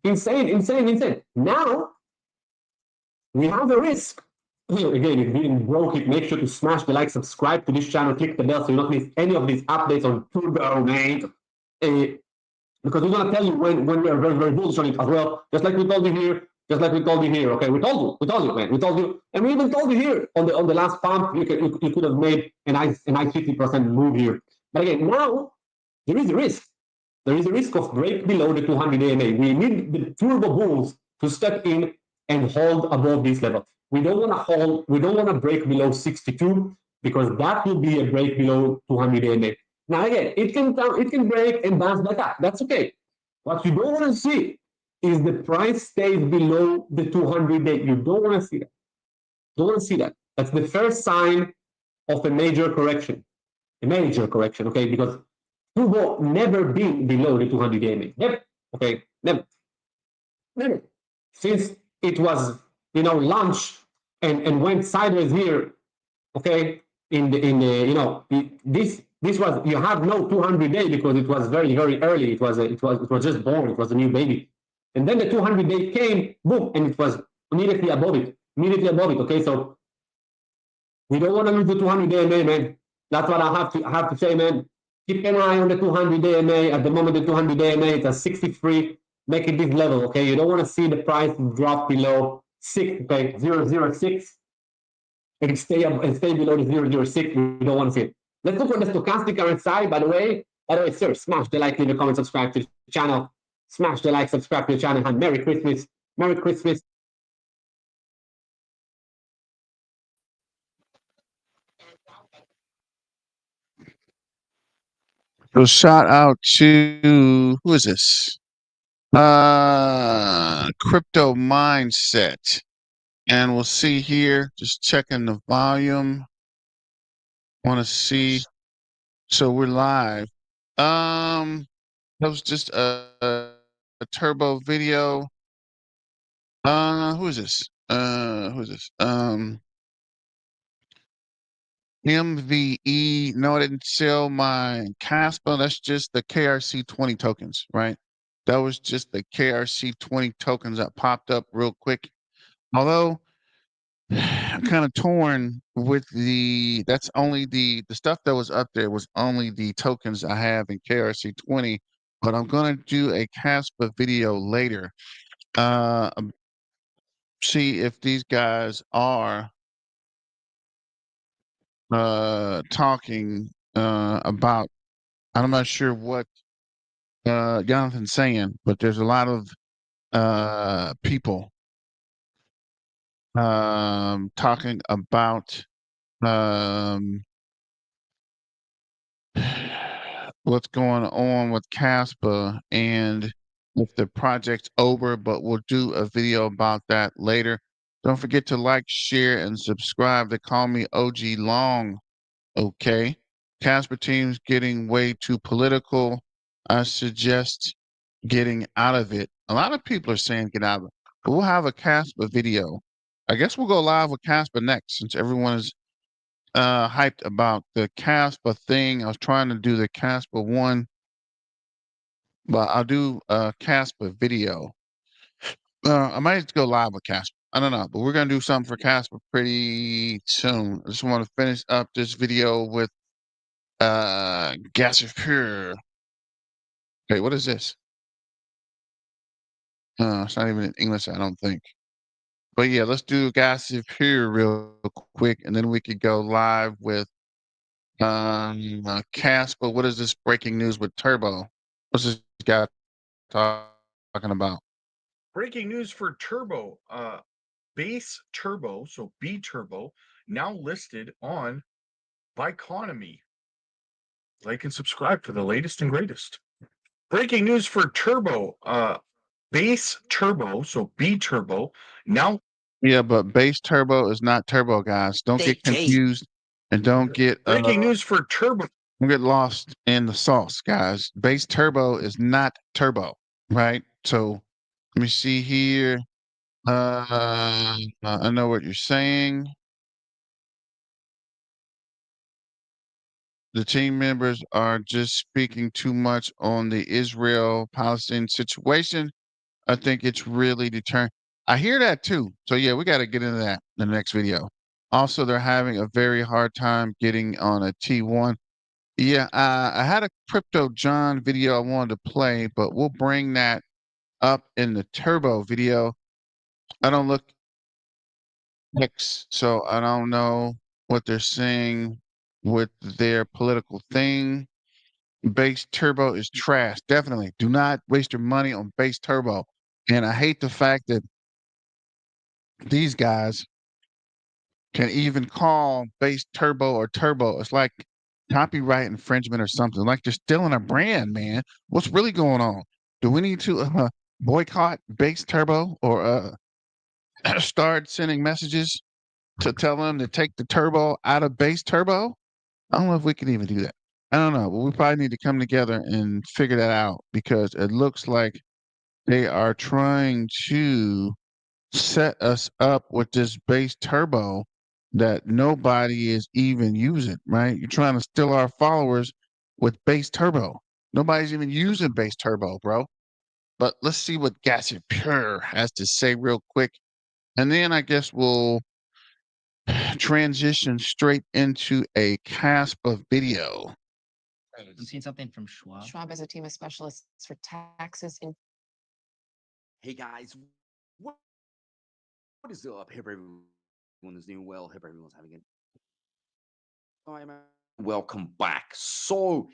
Insane. Now, we have a risk. Here again, if you didn't broke it, make sure to smash the like, subscribe to this channel, click the bell so you don't miss any of these updates on turbo, man. Because we're gonna tell you when we are very, very bullish on it as well. Just like we told you here. Okay, we told you, man. We told you, and we even told you here on the last pump, you could have made a nice 50% move here. But again, now there is a risk. There is a risk of break below the 200 AMA. We need the turbo bulls to step in and hold above this level. We don't want to hold. We don't want to break below 62 because that will be a break below 200 AMA. Now again, it can break and bounce back up. That's okay. What you don't want to see is the price stays below the 200-day. You don't want to see that. Don't want to see that. That's the first sign of a major correction. A major correction, okay? Because Turbo never been below the 200-day MA. Never. Okay, never. Never. Since it was, launched and went sideways here, okay, in the this was, you have no 200-day because it was very very early. It was just born. It was a new baby, and then the 200-day came, boom, and it was immediately above it. Okay, so we don't want to lose the 200-day MA, man. That's what I have to say, man. Keep an eye on the 200-day MA. At the moment, the 200-day MA is at 63. Make it this level, okay? You don't want to see the price drop below 6, okay, 006, and stay below the 006. We don't want to see it. Let's look on the stochastic RSI. By the way, sir, smash the like, leave a comment, subscribe to the channel. Smash the like, subscribe to the channel, and Merry Christmas. Merry Christmas. So shout out to, who is this? Crypto Mindset. And we'll see here, just checking the volume. Want to see. So we're live. That was just a turbo video. Who is this? Who is this? MVE. No, I didn't sell my Kaspa. That's just the KRC20 tokens, right? That was just the KRC20 tokens that popped up real quick. Although I'm kind of torn with that's only the stuff that was up there was only the tokens I have in KRC20, but I'm going to do a Kaspa video later. See if these guys are talking about, I'm not sure what Jonathan's saying, but there's a lot of people talking about what's going on with Kaspa and if the project's over, but we'll do a video about that later. Don't forget to like, share, and subscribe. They call me OG Long. Okay. Kaspa team's getting way too political. I suggest getting out of it. A lot of people are saying get out of it. But we'll have a Kaspa video. I guess we'll go live with Kaspa next since everyone is hyped about the Kaspa thing. I was trying to do the Kaspa one, but I'll do a Kaspa video. I might have to go live with Kaspa. I don't know, but we're gonna do something for Kaspa pretty soon. I just want to finish up this video with gas of pure. Okay, what is this? It's not even in English, I don't think. But yeah, let's do gas of pure real quick, and then we could go live with Kaspa. What is this breaking news with Turbo? What's this guy talking about? Breaking news for Turbo. Base Turbo, so B Turbo, now listed on Biconomy. Like and subscribe for the latest and greatest. Breaking news for Turbo. Base Turbo, so B Turbo, now. Yeah, but base turbo is not turbo, guys. Don't get confused and don't get breaking news for Turbo. Don't get lost in the sauce, guys. Base turbo is not turbo, right? So let me see here. I know what you're saying. The team members are just speaking too much on the Israel-Palestine situation. I think it's really determined. I hear that too. So yeah, we got to get into that in the next video. Also, they're having a very hard time getting on a T1. Yeah, I had a Crypto John video I wanted to play, but we'll bring that up in the Turbo video. I don't look X, so I don't know what they're saying with their political thing. Base Turbo is trash. Definitely. Do not waste your money on Base Turbo. And I hate the fact that these guys can even call Base Turbo or Turbo. It's like copyright infringement or something. Like they're stealing our brand, man. What's really going on? Do we need to boycott Base Turbo or start sending messages to tell them to take the turbo out of Base Turbo? I don't know if we can even do that. I don't know, but we probably need to come together and figure that out because it looks like they are trying to set us up with this Base Turbo that nobody is even using, right? You're trying to steal our followers with Base Turbo. Nobody's even using Base Turbo, bro. But let's see what Gasset Pure has to say real quick. And then I guess we'll transition straight into a Caspa video. I'm seeing something from Schwab. Schwab has a team of specialists for taxes in. Hey guys, what is up? Hope everyone is doing well. Hope everyone's having a time. Welcome back. So,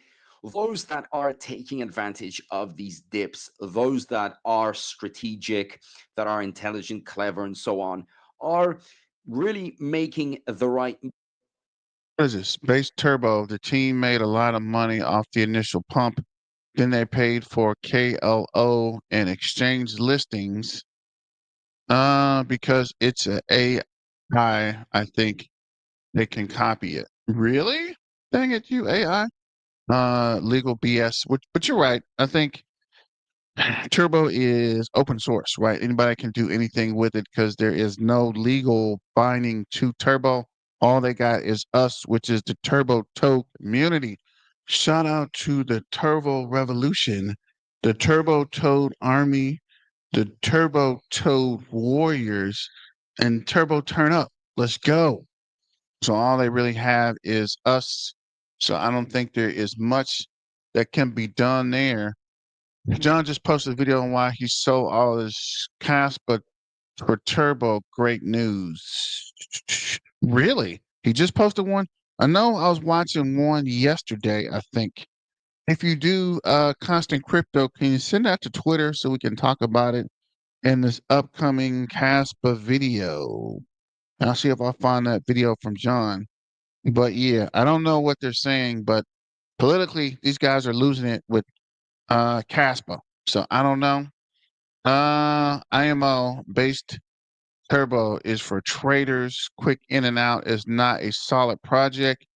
those that are taking advantage of these dips, those that are strategic, that are intelligent, clever, and so on, are really making the right. What is this? Base Turbo. The team made a lot of money off the initial pump. Then they paid for KLO and exchange listings. Because it's a AI, I think they can copy it. Really? Dang it, you AI. Legal BS. But you're right. I think Turbo is open source, right? Anybody can do anything with it because there is no legal binding to Turbo. All they got is us, which is the Turbo Toe community. Shout out to the Turbo Revolution, the Turbo Toad Army, the Turbo Toad Warriors, and Turbo Turn Up. Let's go. So all they really have is us. So I don't think there is much that can be done there. John just posted a video on why he sold all his Caspa for Turbo. Great news. Really? He just posted one? I know I was watching one yesterday, I think. If you do constant crypto, can you send that to Twitter so we can talk about it in this upcoming Caspa video? And I'll see if I find that video from John. But yeah, I don't know what they're saying, but politically, these guys are losing it with Caspa. So I don't know. IMO based Turbo is for traders. Quick in and out is not a solid project.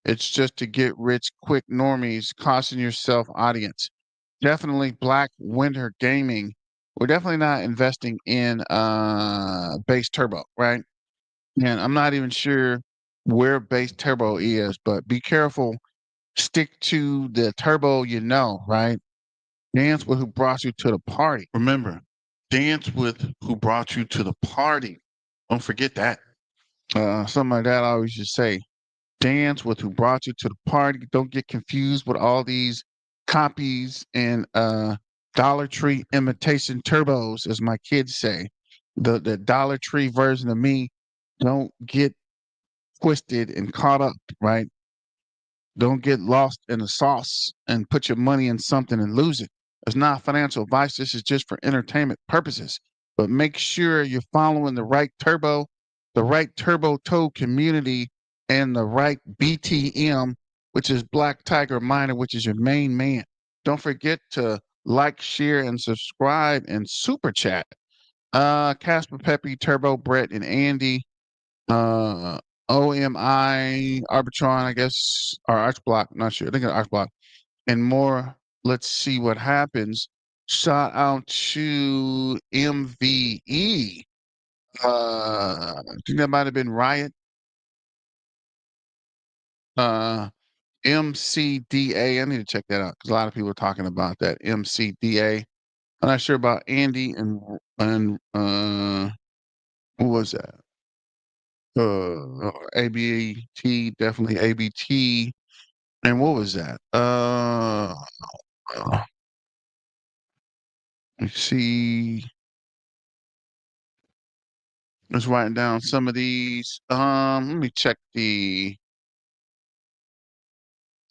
It's just to get rich quick normies, costing yourself audience. Definitely Black Winter Gaming. We're definitely not investing in base Turbo, right? And I'm not even sure where base Turbo is, but be careful. Stick to the Turbo you know, right? Dance with who brought you to the party. Remember, dance with who brought you to the party. Don't forget that. Something like that I always just say. Dance with who brought you to the party. Don't get confused with all these copies and Dollar Tree imitation turbos, as my kids say. The Dollar Tree version of me. Don't get twisted and caught up, right? Don't get lost in the sauce and put your money in something and lose it. It's not financial advice. This is just for entertainment purposes. But make sure you're following the right turbo toe community, and the right BTM, which is Black Tiger Miner, which is your main man. Don't forget to like, share, and subscribe and super chat. Casper Peppy, Turbo, Brett, and Andy. OMI, Arbitron, I guess, or Archblock, not sure. I think it's Archblock. And more. Let's see what happens. Shout out to MVE. I think that might have been Riot. MCDA. I need to check that out because a lot of people are talking about that. MCDA. I'm not sure about Andy and what was that? ABT, definitely ABT. And what was that? Let's see. Let's write down some of these. Let me check the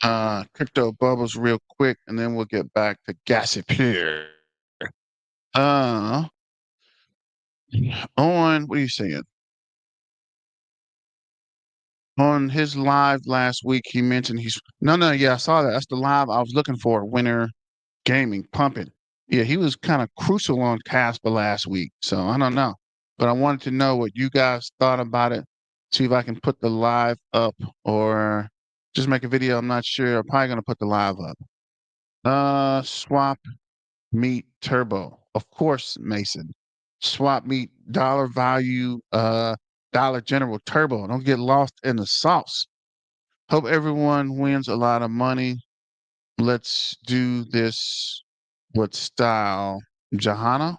crypto bubbles real quick, and then we'll get back to gossip here. On what are you saying? On his live last week, he mentioned yeah, I saw that. That's the live I was looking for. Winner Gaming pumping. Yeah, he was kind of crucial on Casper last week. So I don't know. But I wanted to know what you guys thought about it. See if I can put the live up or just make a video. I'm not sure. I'm probably gonna put the live up. Swap meet turbo. Of course, Mason. Swap meet dollar value, Dollar General turbo. Don't get lost in the sauce. Hope everyone wins a lot of money. Let's do this. What style? Jahana?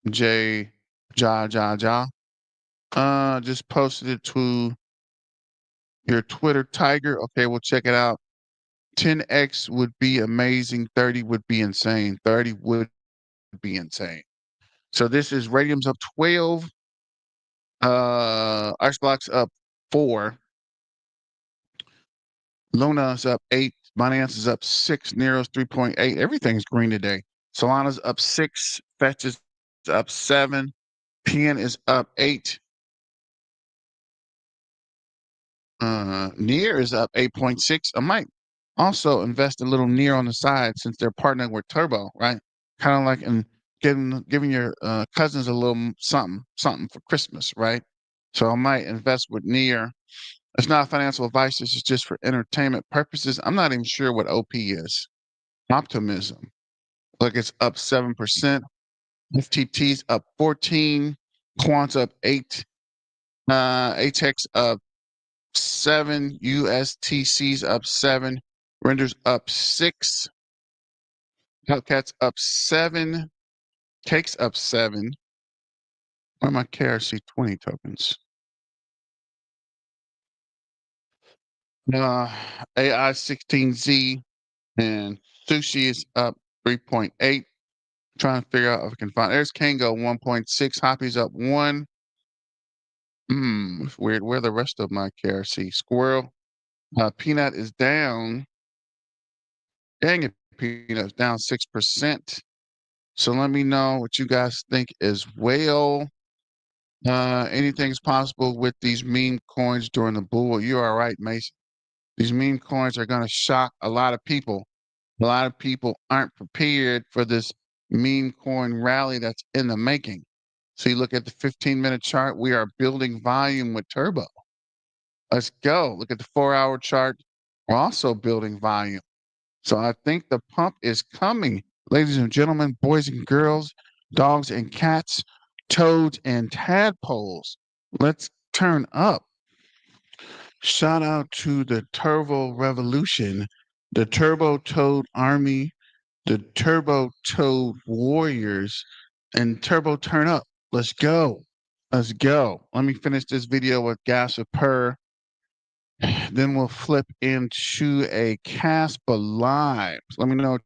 J Ja Ja Ja. Just posted it to your Twitter Tiger. Okay, we'll check it out. 10x would be amazing. 30 would be insane. 30 would be insane. So this is Radium's up 12. Iceblock's up 4. Luna's up 8. Binance is up 6. Nero's 3.8. Everything's green today. Solana's up 6. Fetch is up 7. PN is up 8. Near is up 8.6. I might also invest a little Near on the side since they're partnering with Turbo, right? Kind of like in giving your cousins a little something for Christmas, right? So I might invest with Near. It's not financial advice. This is just for entertainment purposes. I'm not even sure what OP is. Optimism. Look, it's up 7%. FTT's up 14. Quant's up 8. ATEX up 7. USTC's up 7. Renders up 6. Hellcat's up 7. Cake's up 7. Where are my KRC20 tokens? AI 16Z and Sushi is up 3.8. Trying to figure out if I can find. There's Kango 1.6. Hoppy's up 1. It's weird. Where are the rest of my KRC? Squirrel. Peanut is down. Dang it, Peanut's down 6%. So let me know what you guys think as well. Anything's possible with these meme coins during the bull. You are right, Mason. These meme coins are going to shock a lot of people. A lot of people aren't prepared for this meme coin rally that's in the making. So you look at the 15-minute chart, we are building volume with Turbo. Let's go. Look at the 4-hour chart. We're also building volume. So I think the pump is coming. Ladies and gentlemen, boys and girls, dogs and cats, toads and tadpoles. Let's turn up. Shout out to the Turbo Revolution, the Turbo Toad Army, the Turbo Toad Warriors, and Turbo Turn Up. Let's go. Let's go. Let me finish this video with Gas of Purr. Then we'll flip into a Caspa Live. Let me know what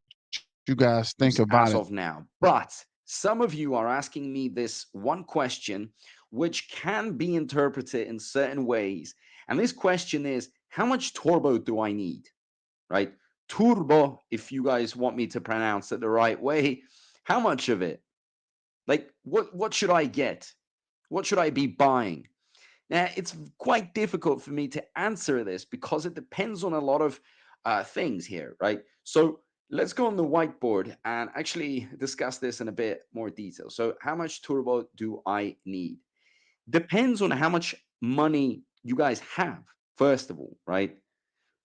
you guys think about as it. of now. But some of you are asking me this one question, which can be interpreted in certain ways. And this question is, how much turbo do I need? Right? Turbo, if you guys want me to pronounce it the right way, how much of it? Like, what should I get? What should I be buying? Now, it's quite difficult for me to answer this because it depends on a lot of things here, right? So let's go on the whiteboard and actually discuss this in a bit more detail. So how much turbo do I need? Depends on how much money you guys have, first of all, right?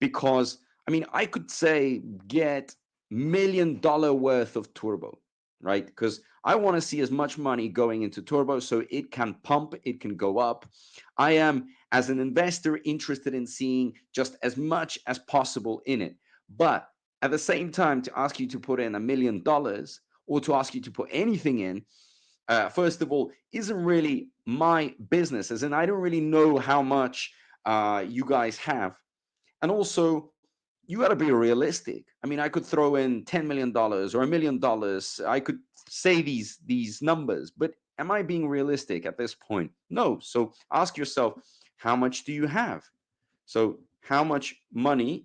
Because, I mean, I could say get $1 million worth of turbo, right? Because I want to see as much money going into turbo so it can pump, it can go up. I am, as an investor, interested in seeing just as much as possible in it. But at the same time, to ask you to put in $1 million or to ask you to put anything in, first of all, isn't really my business, as in I don't really know how much you guys have. And also, you got to be realistic. I mean, I could throw in $10 million or $1 million. I could say these numbers, but am I being realistic at this point? No. So ask yourself, how much do you have? So how much money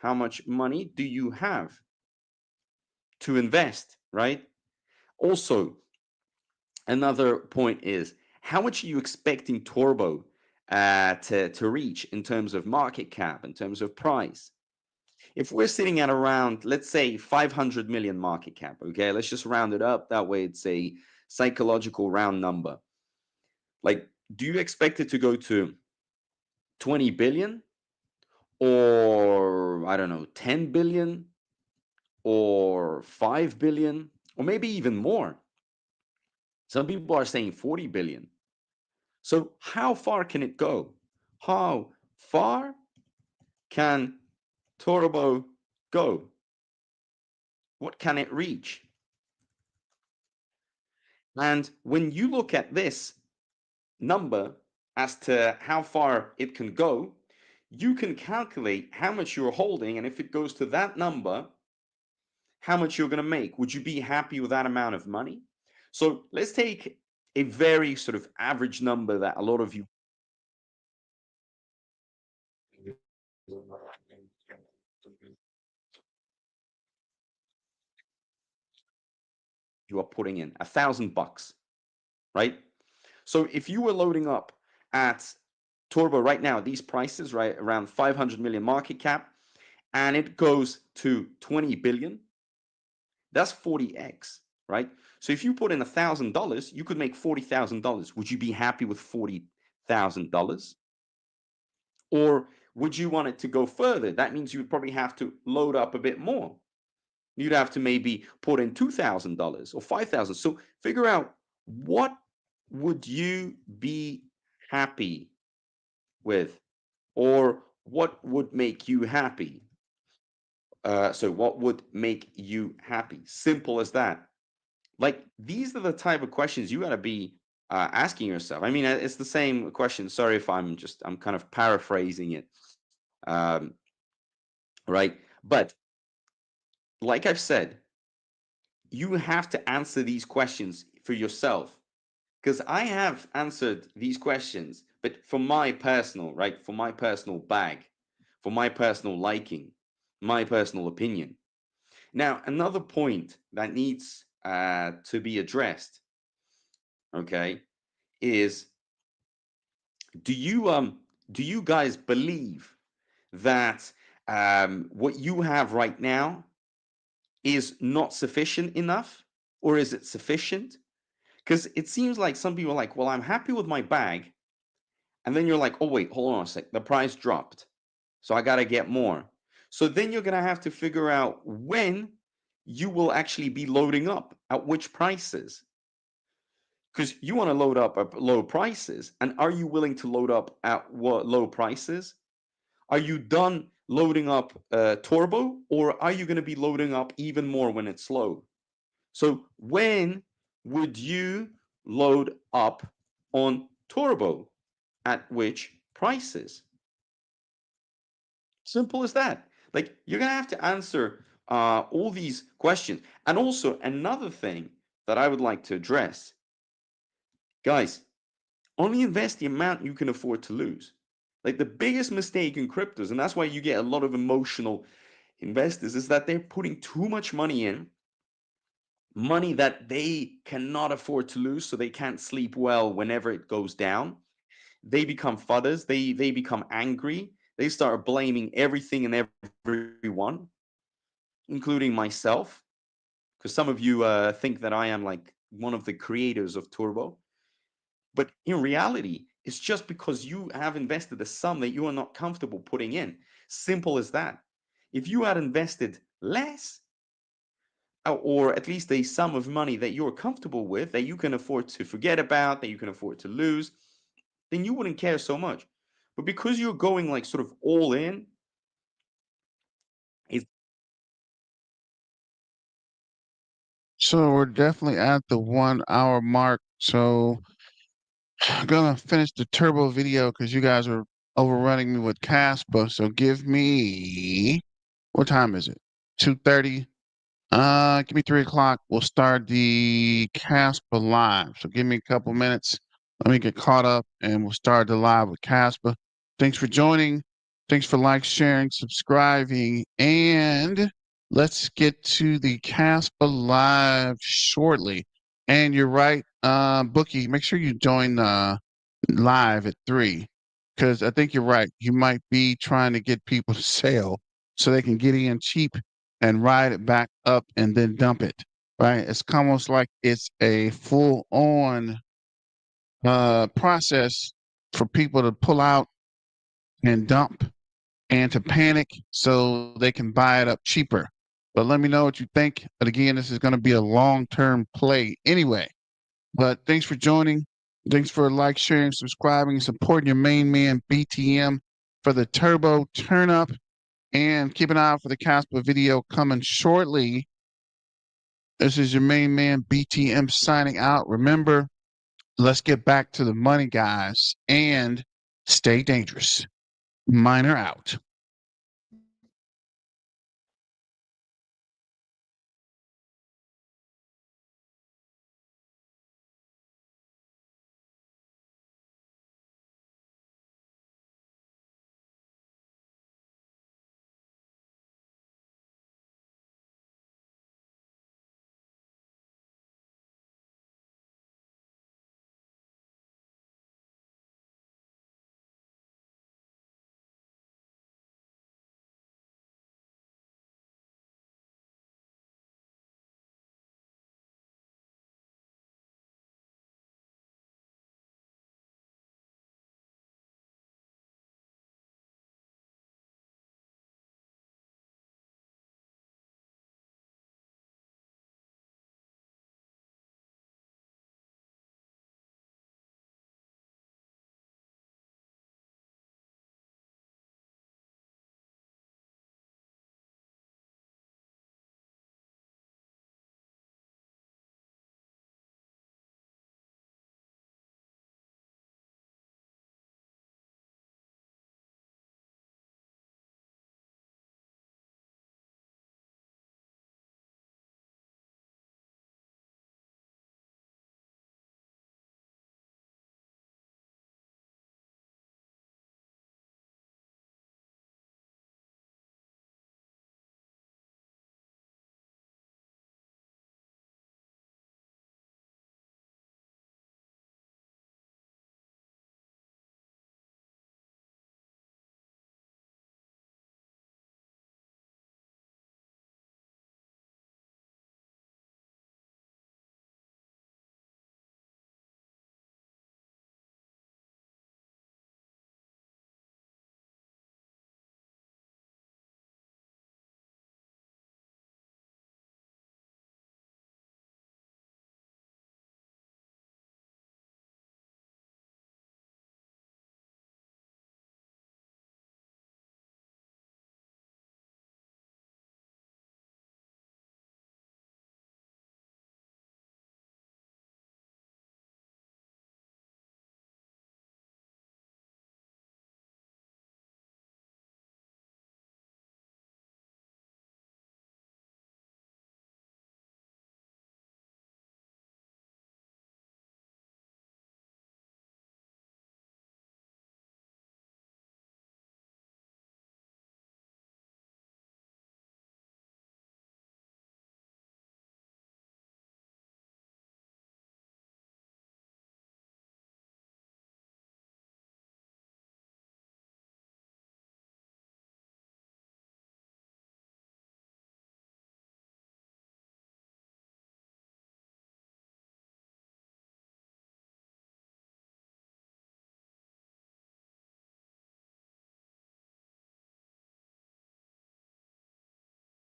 do you have to invest, right? Also, another point is, how much are you expecting turbo to reach in terms of market cap, in terms of price. If we're sitting at around, let's say, 500 million market cap, okay, let's just round it up. That way it's a psychological round number. Like, do you expect it to go to 20 billion or, I don't know, 10 billion or 5 billion or maybe even more? Some people are saying 40 billion. So how far can it go? How far can Turbo go? What can it reach? And when you look at this number as to how far it can go, you can calculate how much you're holding, and if it goes to that number, how much you're going to make. Would you be happy with that amount of money? So let's take a very sort of average number that a lot of you are putting in $1,000, right? So if you were loading up at Turbo right now, these prices, right, around 500 million market cap, and it goes to 20 billion, that's 40x, right? So if you put in $1,000, you could make $40,000. Would you be happy with $40,000? Or would you want it to go further? That means you would probably have to load up a bit more. You'd have to maybe put in $2,000 or $5,000. So figure out, what would you be happy with, or what would make you happy? So what would make you happy? Simple as that. Like, these are the type of questions you got to be asking yourself. I mean, it's the same question. Sorry if I'm kind of paraphrasing it. Right. But like I've said, you have to answer these questions for yourself, because I have answered these questions, but for my personal, right, for my personal bag, for my personal liking, my personal opinion. Now, another point that needs to be addressed, okay, is, do you guys believe that what you have right now is not sufficient enough, or is it sufficient? Because it seems like some people are like, well, I'm happy with my bag. And then you're like, oh, wait, hold on a sec. The price dropped. So I got to get more. So then you're going to have to figure out when you will actually be loading up, at which prices. Because you want to load up at low prices. And are you willing to load up at what low prices? Are you done loading up Turbo, or are you going to be loading up even more when it's low? So when would you load up on Turbo? At which prices? Simple as that. Like, you're going to have to answer all these questions. And also, another thing that I would like to address, guys, only invest the amount you can afford to lose. Like, the biggest mistake in cryptos, and that's why you get a lot of emotional investors, is that they're putting too much money in, money that they cannot afford to lose, so they can't sleep well whenever it goes down. They become fudders. They become angry. They start blaming everything and everyone, including myself, because some of you think that I am like one of the creators of Turbo. But in reality, it's just because you have invested a sum that you are not comfortable putting in. Simple as that. If you had invested less, or at least a sum of money that you're comfortable with, that you can afford to forget about, that you can afford to lose, then you wouldn't care so much. But because you're going like sort of all in, it's So we're definitely at the 1 hour mark. So I'm gonna finish the turbo video because you guys are overrunning me with Caspa. So give me, what time is it? 2:30. Give me 3 o'clock. We'll start the Caspa live. So give me a couple minutes. Let me get caught up and we'll start the live with Caspa. Thanks for joining. Thanks for sharing, subscribing, and let's get to the Caspa live shortly. And you're right, Bookie, make sure you join live at 3. because I think you're right. You might be trying to get people to sell so they can get in cheap and ride it back up and then dump it, right? It's almost like it's a full-on process for people to pull out and dump and to panic so they can buy it up cheaper. But let me know what you think. But again, this is going to be a long-term play anyway. But thanks for joining. Thanks for like, sharing, subscribing, supporting your main man BTM for the turbo turn up. And keep an eye out for the Kaspa video coming shortly. This is your main man BTM signing out. Remember, let's get back to the money, guys, and stay dangerous. Miner out.